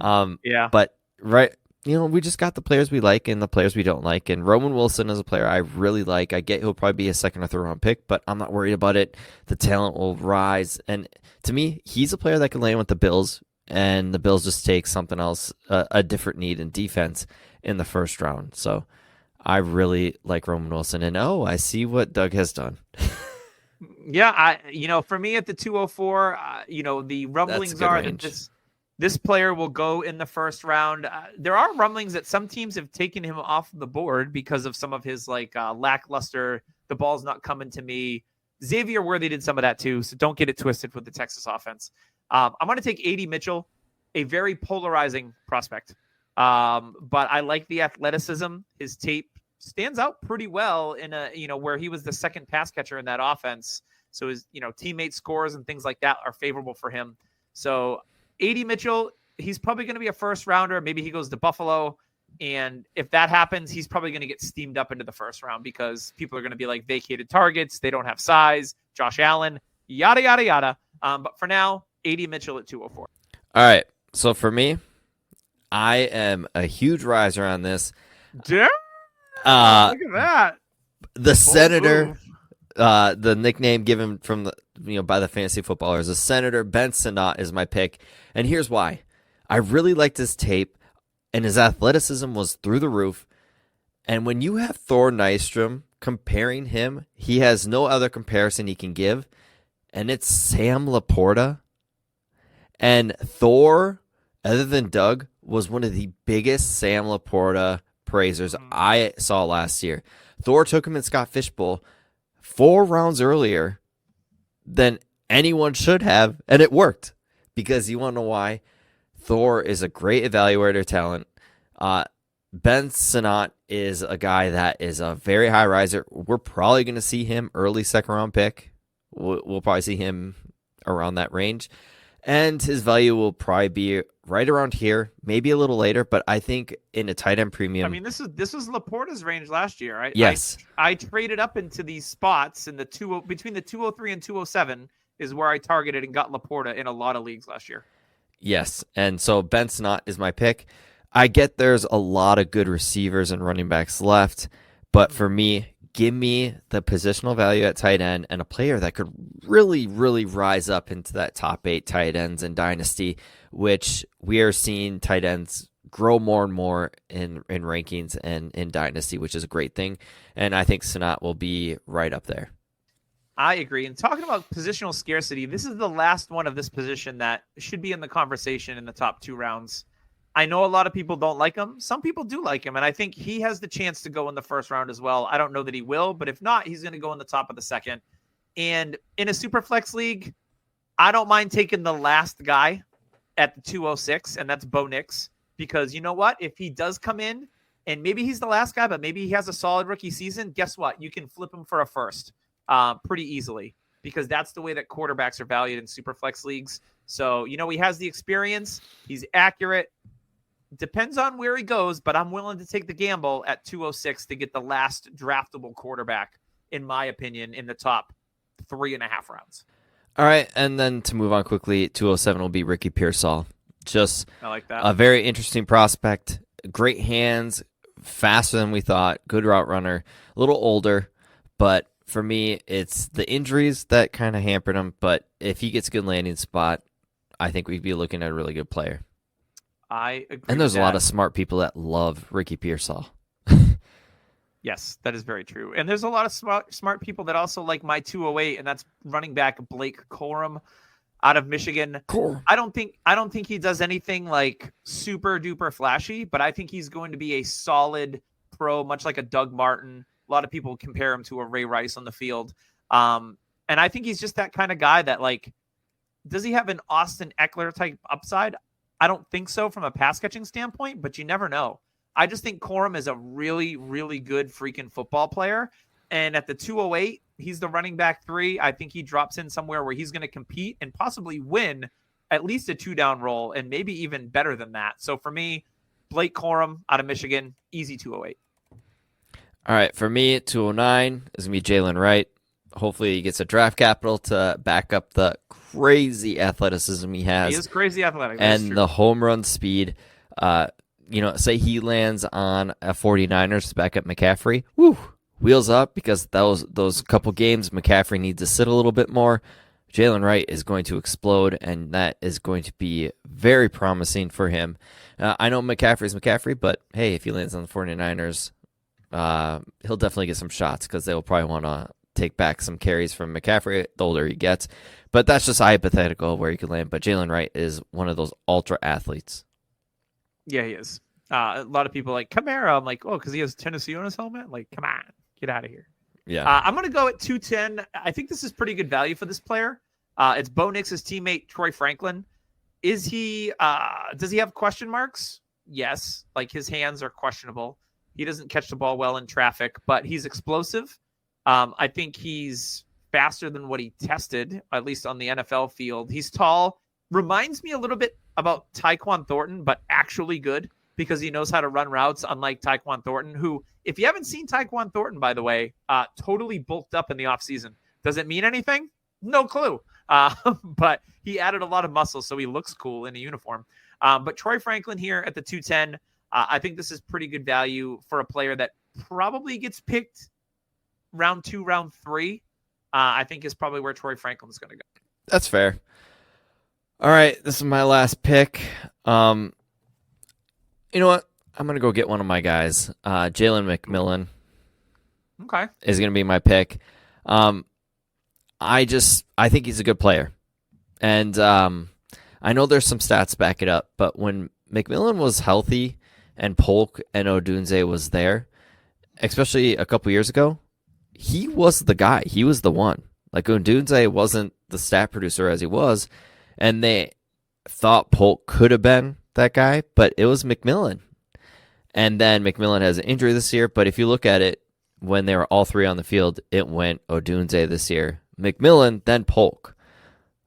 But right. We just got the players we like and the players we don't like. And Roman Wilson is a player I really like. I get he'll probably be a second or third round pick, but I'm not worried about it. The talent will rise. And to me, he's a player that can land with the Bills, and the Bills just take something else, a different need in defense in the first round. So I really like Roman Wilson. And I see what Doug has done.
Yeah, for me at the 204, the rumblings are
range.
that this player will go in the first round. There are rumblings that some teams have taken him off the board because of some of his lackluster, the ball's not coming to me. Xavier Worthy did some of that too, so don't get it twisted with the Texas offense. I'm going to take A.D. Mitchell, a very polarizing prospect. But I like the athleticism. His tape stands out pretty well in where he was the second pass catcher in that offense. So his, teammate scores and things like that are favorable for him. So A.D. Mitchell, he's probably going to be a first rounder. Maybe he goes to Buffalo. And if that happens, he's probably going to get steamed up into the first round because people are going to be like vacated targets. They don't have size. Josh Allen, yada, yada, yada. But for now, A.D. Mitchell at 204.
All right. So for me, I am a huge riser on this.
Damn. Look at that.
The Senator, the nickname given from by the fantasy footballers, the Senator Ben Sinnott is my pick. And here's why. I really liked his tape, and his athleticism was through the roof. And when you have Thor Nystrom comparing him, he has no other comparison he can give, and it's Sam Laporta. And Thor, other than Doug, was one of the biggest Sam Laporta praisers I saw last year. Thor took him in Scott Fishbowl 4 rounds earlier than anyone should have, and it worked. Because you want to know why? Thor is a great evaluator talent. Ben Sinnott is a guy that is a very high riser. We're probably going to see him early second round pick. We'll probably see him around that range. And his value will probably be right around here, maybe a little later, but I think in a tight end premium.
I mean, this was Laporta's range last year.
Yes.
I traded up into these spots in between the 203 and 207 is where I targeted and got Laporta in a lot of leagues last year.
Yes, and so Ben Sinnott is my pick. I get there's a lot of good receivers and running backs left, but for me, give me the positional value at tight end and a player that could really, really rise up into that top 8 tight ends in Dynasty, which we are seeing tight ends grow more and more in rankings and in Dynasty, which is a great thing. And I think Sinnott will be right up there.
I agree. And talking about positional scarcity, this is the last one of this position that should be in the conversation in the top 2 rounds. I know a lot of people don't like him. Some people do like him, and I think he has the chance to go in the first round as well. I don't know that he will, but if not, he's going to go in the top of the second. And in a super flex league, I don't mind taking the last guy at the 206, and that's Bo Nix, because you know what? If he does come in, and maybe he's the last guy, but maybe he has a solid rookie season, guess what? You can flip him for a first pretty easily, because that's the way that quarterbacks are valued in super flex leagues. So, he has the experience. He's accurate. Depends on where he goes, but I'm willing to take the gamble at 206 to get the last draftable quarterback, in my opinion, in the top 3.5 rounds.
All right, and then to move on quickly, 207 will be Ricky Pearsall. Just
I like that.
A very interesting prospect. Great hands, faster than we thought, good route runner, a little older, but for me, it's the injuries that kind of hampered him. But if he gets a good landing spot, I think we'd be looking at a really good player.
I agree.
And there's a lot of smart people that love Ricky Pearsall.
Yes, that is very true. And there's a lot of smart people that also like my 208, and that's running back Blake Corum out of Michigan. I don't think he does anything like super duper flashy, but I think he's going to be a solid pro, much like a Doug Martin. A lot of people compare him to a Ray Rice on the field. And I think he's just that kind of guy that, like, does he have an Austin Eckler type upside? I don't think so from a pass catching standpoint, but you never know. I just think Corum is a really, really good freaking football player. And at the 208, he's the running back 3. I think he drops in somewhere where he's going to compete and possibly win at least a 2-down role, and maybe even better than that. So for me, Blake Corum out of Michigan, easy 208.
All right, for me, 209 is going to be Jalen Wright. Hopefully he gets a draft capital to back up the crazy athleticism he has.
He is crazy athletic.
And the home run speed. Say he lands on a 49ers to back up McCaffrey. Woo! Wheels up, because those couple games McCaffrey needs to sit a little bit more. Jalen Wright is going to explode, and that is going to be very promising for him. I know McCaffrey's McCaffrey, but hey, if he lands on the 49ers, he'll definitely get some shots, because they will probably want to take back some carries from McCaffrey the older he gets. But that's just hypothetical where he could land. But Jalen Wright is one of those ultra athletes.
Yeah, he is. A lot of people like Kamara. I'm like, because he has Tennessee on his helmet. Like, come on, get out of here.
Yeah.
I'm going to go at 210. I think this is pretty good value for this player. It's Bo Nix's teammate, Troy Franklin. Does he have question marks? Yes. Like, his hands are questionable. He doesn't catch the ball well in traffic, but he's explosive. I think he's faster than what he tested, at least on the NFL field. He's tall. Reminds me a little bit about Tyquan Thornton, but actually good, because he knows how to run routes, unlike Tyquan Thornton, who, if you haven't seen Tyquan Thornton, by the way, totally bulked up in the offseason. Does it mean anything? No clue. But he added a lot of muscle, so he looks cool in a uniform. But Troy Franklin here at the 210, I think this is pretty good value for a player that probably gets picked round 2, round 3. I think is probably where Troy Franklin's going to go.
That's fair. All right, this is my last pick. You know what? I'm going to go get one of my guys. Jalen McMillan.
Okay.
Is going to be my pick. I think he's a good player. And I know there's some stats to back it up, but when McMillan was healthy and Polk and Odunze was there, especially a couple years ago, he was the guy. He was the one. Like, Odunze wasn't the stat producer as he was, and they thought Polk could have been that guy, but it was McMillan. And then McMillan has an injury this year, but if you look at it, when they were all three on the field, it went Odunze this year, McMillan, then Polk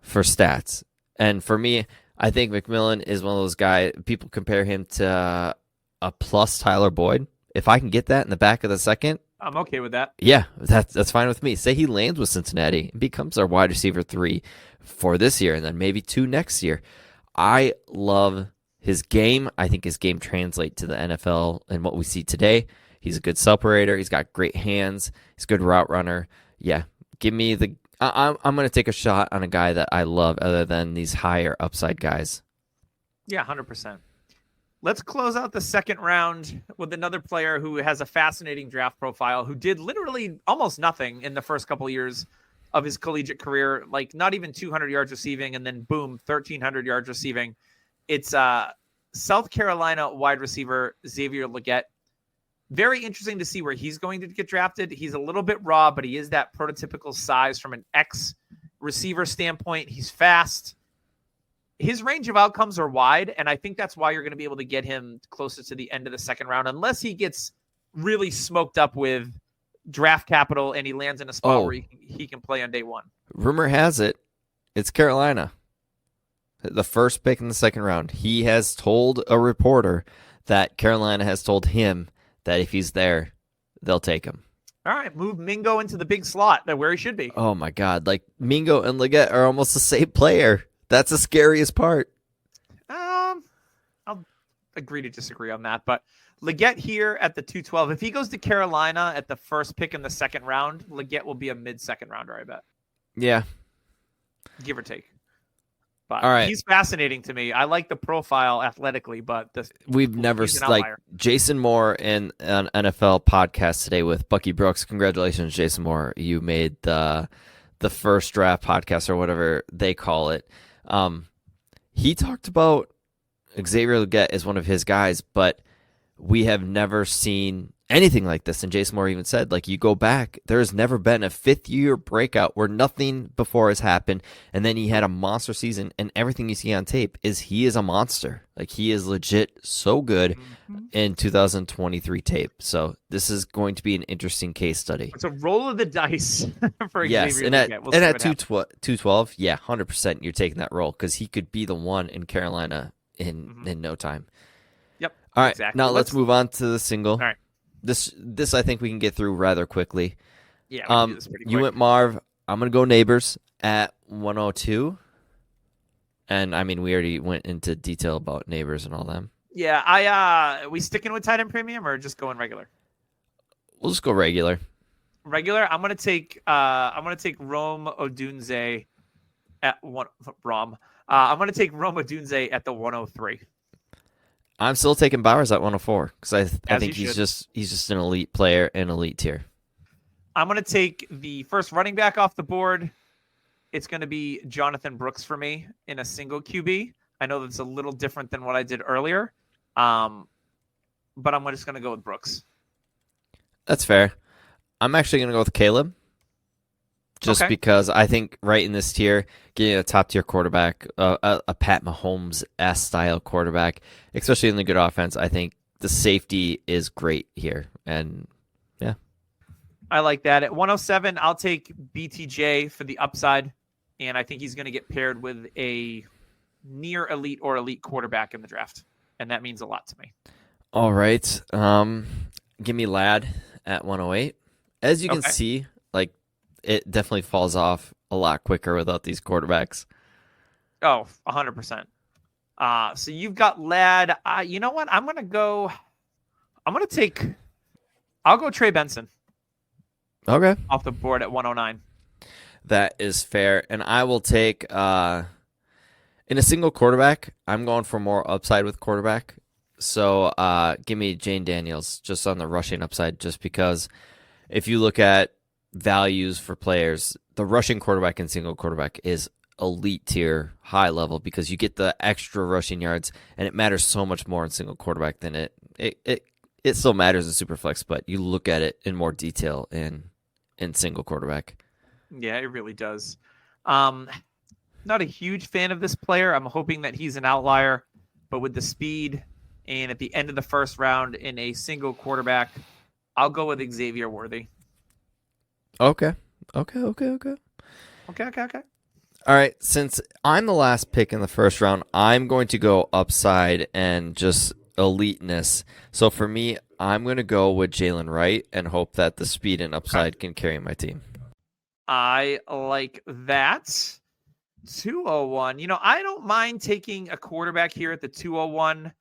for stats. And for me, I think McMillan is one of those guys, people compare him to a plus Tyler Boyd. If I can get that in the back of the second,
I'm okay with that.
yeah, that's fine with me. Say he lands with Cincinnati and becomes our wide receiver 3 for this year, and then maybe 2 next year. I love his game. I think his game translates to the NFL and what we see today. He's a good separator. He's got great hands. He's a good route runner. Yeah, give me the. I'm going to take a shot on a guy that I love other than these higher upside guys.
Yeah, 100%. Let's close out the second round with another player who has a fascinating draft profile, who did literally almost nothing in the first couple years of his collegiate career, like not even 200 yards receiving, and then boom, 1,300 yards receiving. It's South Carolina wide receiver Xavier Legette. Very interesting to see where he's going to get drafted. He's a little bit raw, but he is that prototypical size from an X receiver standpoint. He's fast. His range of outcomes are wide, and I think that's why you're going to be able to get him closer to the end of the second round, unless he gets really smoked up with draft capital and he lands in a spot where he can play on day one.
Rumor has it, it's Carolina. The first pick in the second round. He has told a reporter that Carolina has told him that if he's there, they'll take him.
All right, move Mingo into the big slot where he should be.
Oh, my God. Like, Mingo and Legette are almost the same player. That's the scariest part.
I'll agree to disagree on that. But Legette here at the 212. If he goes to Carolina at the first pick in the second round, Legette will be a mid-second rounder, I bet.
Yeah.
Give or take. But
all right.
He's fascinating to me. I like the profile athletically, but
we've never like Jason Moore in an NFL podcast today with Bucky Brooks. Congratulations, Jason Moore. You made the first draft podcast or whatever they call it. He talked about Xavier Legette as one of his guys, but we have never seen anything like this. And Jason Moore even said, like, you go back, there's never been a fifth-year breakout where nothing before has happened, and then he had a monster season, and everything you see on tape is he is a monster. Like, he is legit so good in 2023 tape. So this is going to be an interesting case study.
It's a roll of the dice for
yes,
Xavier
and
Legette.
at 212, yeah, 100% you're taking that role because he could be the one in Carolina in no time.
Yep.
All right,
exactly.
now let's move on to the single.
All right.
This I think we can get through rather quickly.
Yeah, we can do this pretty quick.
You went Marv. I'm going to go Neighbors at 102. And, I mean, we already went into detail about Neighbors and all them.
Yeah, we sticking with tight end premium or just going regular?
We'll just go regular.
Regular. I'm gonna take Rome Odunze at one. I'm gonna take Rome Odunze at the 103.
I'm still taking Bowers at 104 because I think
he's
just an elite player in elite tier.
I'm going to take the first running back off the board. It's going to be Jonathan Brooks for me in a single QB. I know that's a little different than what I did earlier, but I'm just going to go with Brooks.
That's fair. I'm actually going to go with Caleb. Just because I think right in this tier, getting a top-tier quarterback, a Pat Mahomes-esque style quarterback, especially in the good offense, I think the safety is great here. And, yeah.
I like that. At 107, I'll take BTJ for the upside, and I think he's going to get paired with a near elite or elite quarterback in the draft, and that means a lot to me.
All right. Give me Ladd at 108. As you can see, like, it definitely falls off a lot quicker without these quarterbacks.
Oh, 100%. So you've got Ladd. You know what? I'll go Trey Benson.
Okay.
Off the board at 109.
That is fair. And I will take, in a single quarterback, I'm going for more upside with quarterback. So give me Jane Daniels just on the rushing upside, just because if you look at values for players, the rushing quarterback and single quarterback is elite tier, high level, because you get the extra rushing yards, and it matters so much more in single quarterback than it still matters in Superflex, but you look at it in more detail in single quarterback.
Yeah, it really does. Not a huge fan of this player. I'm hoping that he's an outlier, but with the speed and at the end of the first round in a single quarterback, I'll go with Xavier Worthy.
Okay.
Okay.
All right, since I'm the last pick in the first round, I'm going to go upside and just eliteness. So for me, I'm going to go with Jalen Wright and hope that the speed and upside can carry my team.
I like that. 201. I don't mind taking a quarterback here at the 201.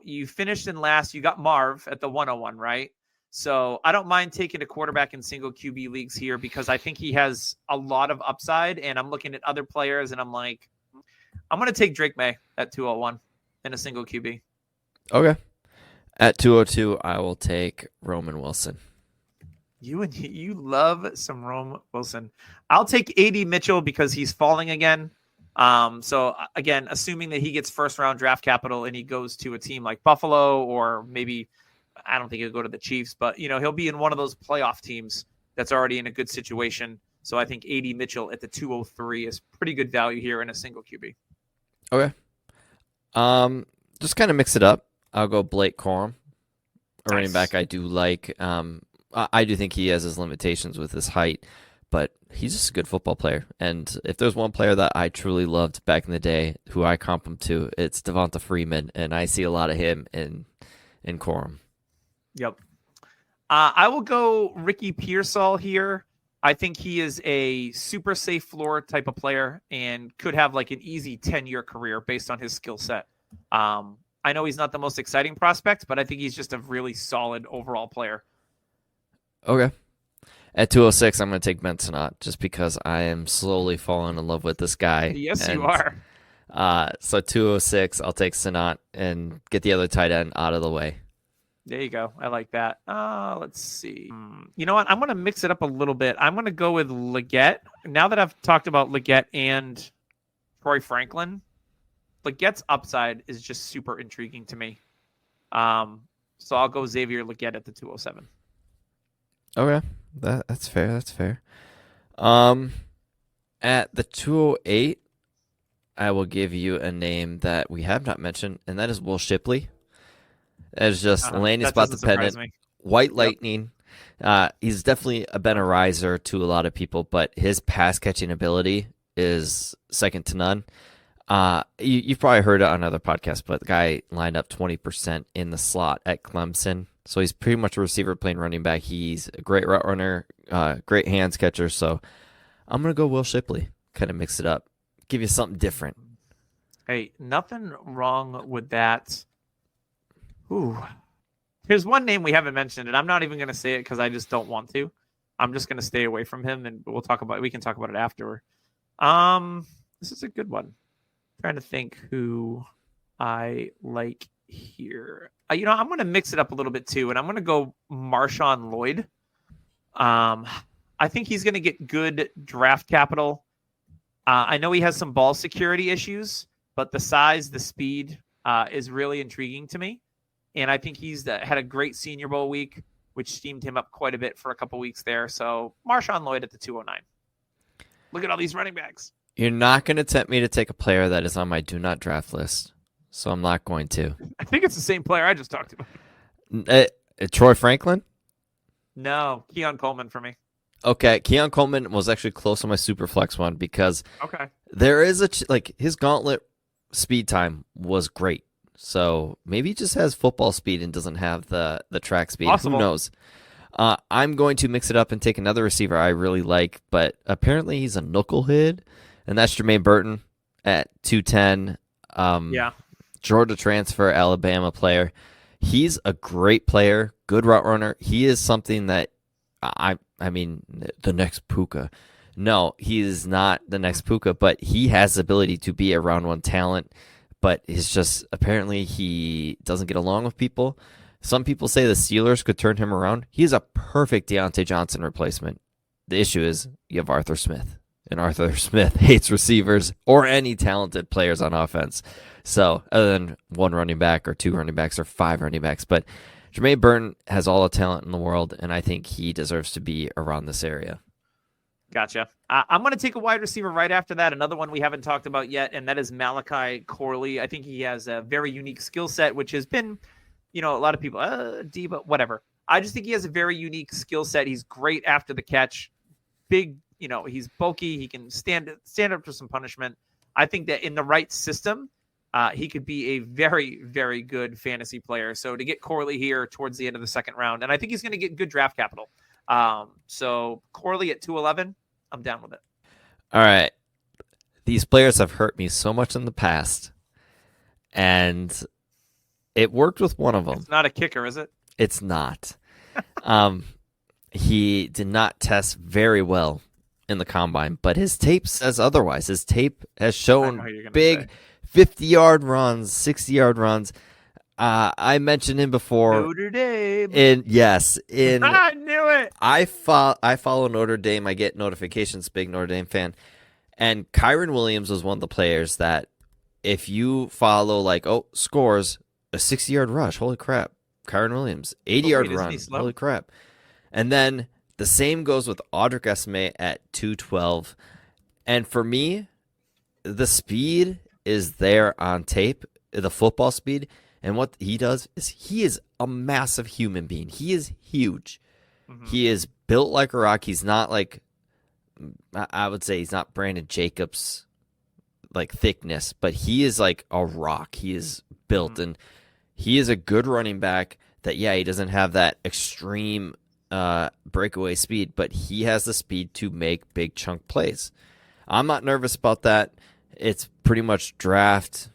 You finished in last. You got Marv at the 101, right? So I don't mind taking a quarterback in single QB leagues here because I think he has a lot of upside, and I'm looking at other players and I'm like, I'm going to take Drake May at 201 in a single QB.
Okay. At 202, I will take Roman Wilson.
You love some Rome Wilson. I'll take AD Mitchell because he's falling again. So again, assuming that he gets first round draft capital and he goes to a team like Buffalo, or maybe, I don't think he'll go to the Chiefs, but he'll be in one of those playoff teams that's already in a good situation. So I think AD Mitchell at the 203 is pretty good value here in a single QB.
Okay. Just kind of mix it up. I'll go Blake Corum, a running back I do like. I do think he has his limitations with his height, but he's just a good football player. And if there's one player that I truly loved back in the day, who I comp him to, it's Devonta Freeman, and I see a lot of him in Corum.
Yep. I will go Ricky Pearsall here. I think he is a super safe floor type of player and could have like an easy 10-year career based on his skill set. I know he's not the most exciting prospect, but I think he's just a really solid overall player.
Okay. At 206, I'm going to take Ben Sinnott just because I am slowly falling in love with this guy.
Yes, you are.
So 206, I'll take Sinnott and get the other tight end out of the way.
There you go. I like that. Let's see. You know what? I'm going to mix it up a little bit. I'm going to go with Leggett. Now that I've talked about Leggett and Troy Franklin, Leggett's upside is just super intriguing to me. So I'll go Xavier Leggett at the 207.
Okay. That's fair. That's fair. At the 208, I will give you a name that we have not mentioned, and that is Will Shipley. As just landing spot dependent, white lightning. He's definitely been a riser to a lot of people, but his pass catching ability is second to none. You've probably heard it on other podcasts, but the guy lined up 20% in the slot at Clemson. So he's pretty much a receiver playing running back. He's a great route runner, great hands catcher. So I'm going to go Will Shipley, kind of mix it up, give you something different.
Hey, nothing wrong with that. Ooh. Here's one name we haven't mentioned, and I'm not even going to say it because I just don't want to. I'm just going to stay away from him, and we can talk about it after. This is a good one. I'm trying to think who I like here. I'm going to mix it up a little bit too, and I'm going to go Marshawn Lloyd. I think he's going to get good draft capital. I know he has some ball security issues, but the size, the speed is really intriguing to me. And I think he's had a great Senior Bowl week, which steamed him up quite a bit for a couple weeks there. So Marshawn Lloyd at the 209. Look at all these running backs.
You're not going to tempt me to take a player that is on my do not draft list, so I'm not going to.
I think it's the same player I just talked about.
Troy Franklin?
No, Keon Coleman for me.
Okay, Keon Coleman was actually close on my super flex one because there is his gauntlet speed time was great. So maybe he just has football speed and doesn't have the track speed.
Possible.
Who knows? I'm going to mix it up and take another receiver I really like, but apparently he's a knucklehead, and that's Jermaine Burton at 210. Georgia transfer, Alabama player. He's a great player, good route runner. He is something that I mean, the next Puka. No, he is not the next Puka, but he has the ability to be a round one talent. But it's just apparently he doesn't get along with people. Some people say the Steelers could turn him around. He's a perfect Deontay Johnson replacement. The issue is you have Arthur Smith, and Arthur Smith hates receivers or any talented players on offense. So other than one running back or two running backs or five running backs, but Jermaine Burton has all the talent in the world, and I think he deserves to be around this area.
Gotcha. I'm going to take a wide receiver right after that. Another one we haven't talked about yet, and that is Malachi Corley. I think he has a very unique skill set, which has been, a lot of people, but whatever. I just think he has a very unique skill set. He's great after the catch. Big, he's bulky. He can stand up to some punishment. I think that in the right system, he could be a very, very good fantasy player. So to get Corley here towards the end of the second round, and I think he's going to get good draft capital. So Corley at 211, I'm down with it.
All right. These players have hurt me so much in the past, and it worked with one of them.
It's not a kicker, is it?
It's not. He did not test very well in the combine, but his tape says otherwise. His tape has shown big 50-yard runs, 60-yard runs. I mentioned him before.
Notre Dame.
I
knew it.
I follow Notre Dame. I get notifications. Big Notre Dame fan. And Kyron Williams was one of the players that if you follow like, scores a 60-yard rush, holy crap. Kyron Williams, 80-yard run, holy crap. And then the same goes with Audric Estime at 212. And for me, the speed is there on tape, the football speed. And what he does is he is a massive human being. He is huge. Mm-hmm. He is built like a rock. He's not like, I would say he's not Brandon Jacobs like thickness, but he is like a rock. He is built, and he is a good running back that, he doesn't have that extreme breakaway speed, but he has the speed to make big chunk plays. I'm not nervous about that. It's pretty much draft.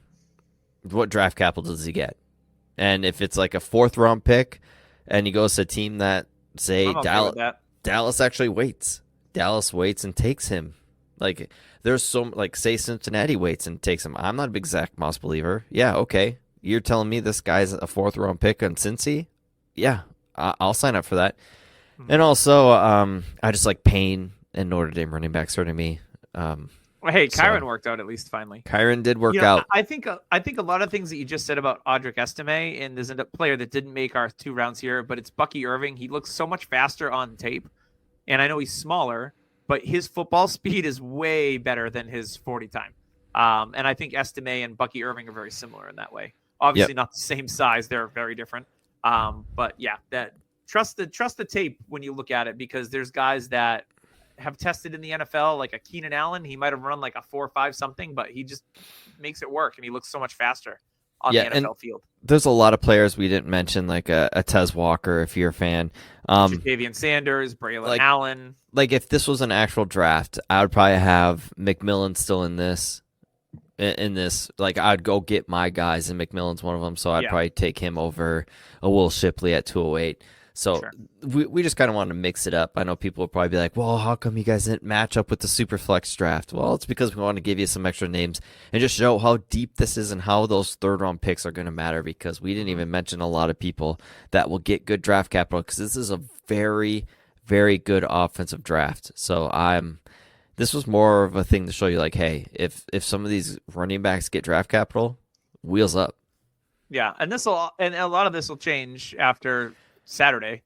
What draft capital does he get? And if it's like a 4th round pick and he goes to a team that, say, Dallas actually waits. Dallas waits and takes him. Like, there's say Cincinnati waits and takes him. I'm not a big Zach Moss believer. Yeah, okay. You're telling me this guy's a 4th round pick on Cincy? Yeah, I'll sign up for that. Mm-hmm. And also, I just like Payne and Notre Dame running backs hurting me.
Kyron worked out at least finally.
Kyron did work out.
I think a lot of things that you just said about Audric Estime, and there's a player that didn't make our 2 rounds here, but it's Bucky Irving. He looks so much faster on tape, and I know he's smaller, but his football speed is way better than his 40 time. And I think Estime and Bucky Irving are very similar in that way. Obviously not the same size; they're very different. But that trust the tape when you look at it, because there's guys that have tested in the NFL, like a Keenan Allen. He might have run like a 4.5 something, but he just makes it work, and he looks so much faster on the NFL field.
There's a lot of players we didn't mention, like a Tez Walker, if you're a fan.
Jatavian Sanders, Braylon Allen.
Like, if this was an actual draft, I would probably have McMillan still in this. Like, I'd go get my guys, and McMillan's one of them, so I'd probably take him over a Will Shipley at 208. So we just kind of want to mix it up. I know people will probably be like, well, how come you guys didn't match up with the Superflex draft? Well, it's because we want to give you some extra names and just show how deep this is and how those 3rd round picks are going to matter, because we didn't even mention a lot of people that will get good draft capital, because this is a very, very good offensive draft. So this was more of a thing to show you, like, hey, if some of these running backs get draft capital, wheels up.
Yeah, and a lot of this will change after Saturday,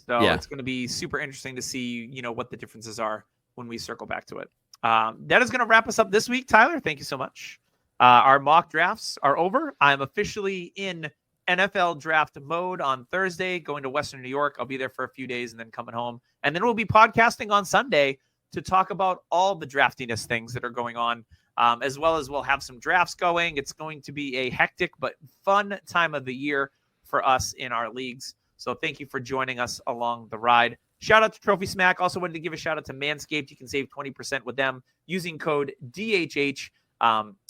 so it's going to be super interesting to see what the differences are when we circle back to it. That is going to wrap us up this week. Tyler, thank you so much. Our mock drafts are over. I'm officially in NFL draft mode on Thursday, going to Western New York. I'll be there for a few days and then coming home, and then we'll be podcasting on Sunday to talk about all the draftiness things that are going on, as well as we'll have some drafts going. It's going to be a hectic but fun time of the year for us in our leagues. So thank you for joining us along the ride. Shout out to Trophy Smack. Also wanted to give a shout out to Manscaped. You can save 20% with them using code DHH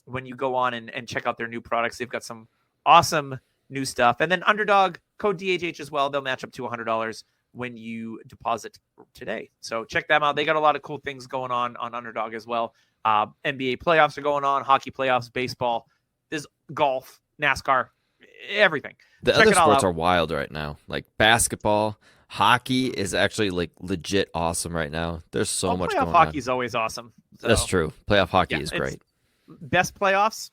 when you go on and check out their new products. They've got some awesome new stuff. And then Underdog, code DHH as well. They'll match up to $100 when you deposit today. So check them out. They got a lot of cool things going on Underdog as well. NBA playoffs are going on, hockey playoffs, baseball. There's golf, NASCAR, everything.
The other sports are wild right now. Like basketball, hockey is actually like legit awesome right now. There's so much going on.
Playoff hockey is always awesome. So,
that's true. Playoff hockey is great.
Best playoffs?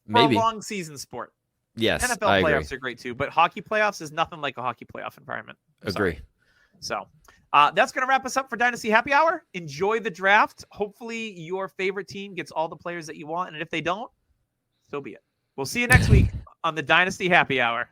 Maybe.
For a long season sport.
Yes,
NFL playoffs are great too, but hockey playoffs is nothing like a hockey playoff environment.
Agree.
So that's going to wrap us up for Dynasty Happy Hour. Enjoy the draft. Hopefully your favorite team gets all the players that you want, and if they don't, so be it. We'll see you next week on the Dynasty Happy Hour.